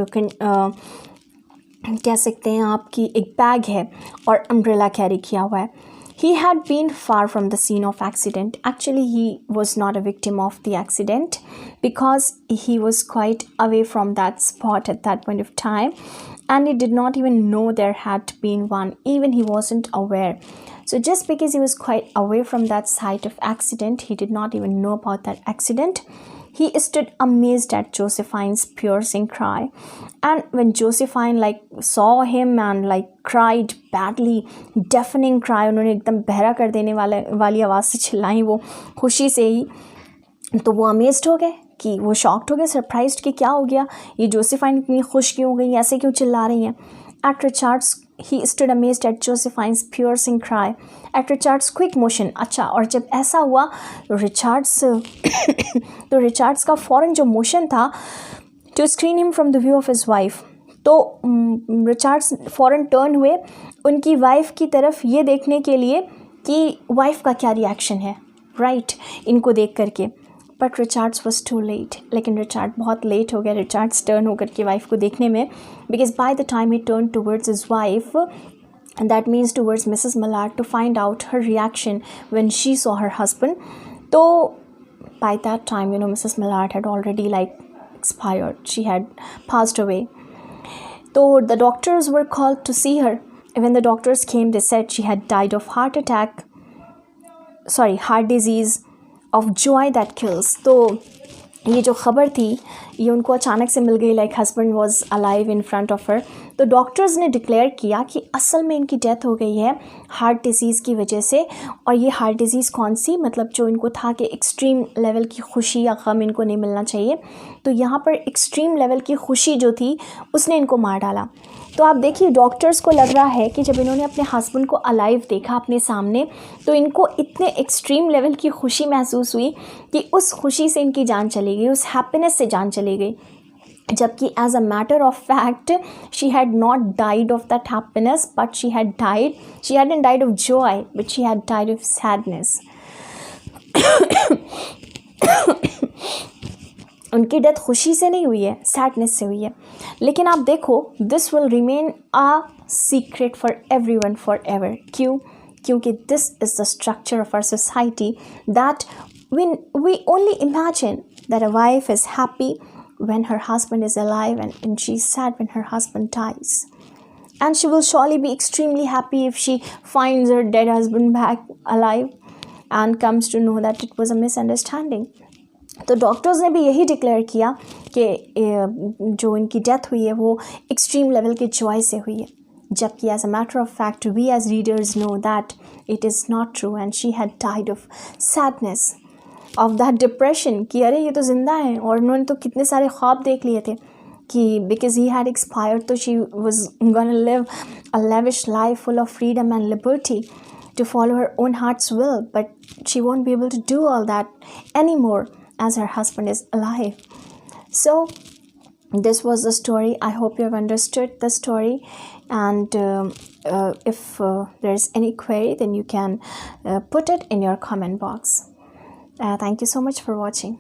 कह सकते हैं आपकी एक बैग है, और अम्ब्रेला कैरी किया हुआ है। He had been far from the scene of accident. Actually, he was not a victim of the accident because he was quite away from that spot at that point of time, and he did not even know there had been one. Even he wasn't aware. So just because he was quite away from that site of accident, he did not even know about that accident. He stood amazed at Josephine's piercing cry. And when Josephine saw him and cried badly, deafening cry, उन्होंने एकदम बहरा कर देने वाली आवाज़ से चिल्लाई वो खुशी से ही, तो वो अमेज्ड हो गए, कि वो शॉक्ड हो गए, सरप्राइज्ड कि क्या हो गया, ये जोसेफाइन इतनी खुश क्यों हो गई, ऐसे क्यों चिल्ला रही हैं। At Richard's, he stood amazed at Josephine's piercing cry. At Richard's quick motion. अच्छा, और जब ऐसा हुआ तो रिचर्ड्स का फ़ौरन जो मोशन था to screen him from the view of his wife, तो रिचर्ड्स फ़ौरन टर्न हुए उनकी वाइफ की तरफ ये देखने के लिए कि वाइफ का क्या रिएक्शन है, राइट, इनको देख करके। But Richards was too late, लेकिन रिचर्ड बहुत लेट हो गया रिचर्ड्स टर्न होकर के वाइफ को देखने में, because by the time he turn towards his wife, and that means towards Mrs. Millard, to find out her reaction when she saw her husband. So by that time, Mrs. Millard had already expired. She had passed away. So the doctors were called to see her. When the doctors came, they said she had died of heart disease of joy that kills. तो ये जो ख़बर थी ये उनको अचानक से मिल गई, husband was alive in front of her. तो डॉक्टर्स ने डिक्लेयर किया कि असल में इनकी डेथ हो गई है हार्ट डिजीज़ की वजह से। और ये हार्ट डिजीज़ कौन सी, मतलब जो इनको था कि एक्सट्रीम लेवल की खुशी या गम इनको नहीं मिलना चाहिए, तो यहाँ पर एक्सट्रीम लेवल की खुशी जो थी उसने इनको मार डाला। तो आप देखिए डॉक्टर्स को लग रहा है कि जब इन्होंने अपने हस्बैंड को अलाइव देखा अपने सामने, तो इनको इतने एक्सट्रीम लेवल की खुशी महसूस हुई कि उस खुशी से इनकी जान चली गई, उस हैप्पीनेस से जान चली गई, जबकि as a matter of fact she had not died of that happiness, but she hadn't died of joy, but she had died of sadness. उनकी डेथ खुशी से नहीं हुई है, सैडनेस से हुई है। लेकिन आप देखो, this will remain a secret for everyone forever. क्यों? क्योंकि this is the structure of our society that we only imagine that a wife is happy when her husband is alive and she's sad when her husband dies. And she will surely be extremely happy if she finds her dead husband back alive and comes to know that it was a misunderstanding. तो doctors ने भी यही declare किया कि जो इनकी death हुई है वो एक्सट्रीम लेवल के जॉय से हुई है, जबकि as a matter of fact we as readers know that it is not true and she had died of sadness, of that depression कि अरे ये तो ज़िंदा है। और उन्होंने तो कितने सारे ख्वाब देख लिए थे कि बिकॉज ही हैड एक्सपायर्ड तो she was gonna live a lavish life full of freedom and liberty to follow her own heart's will, but she won't be able to do all that anymore as her husband is alive. So this was the story. I hope you have understood the story, and if there's any query, then you can put it in your comment box. Thank you so much for watching.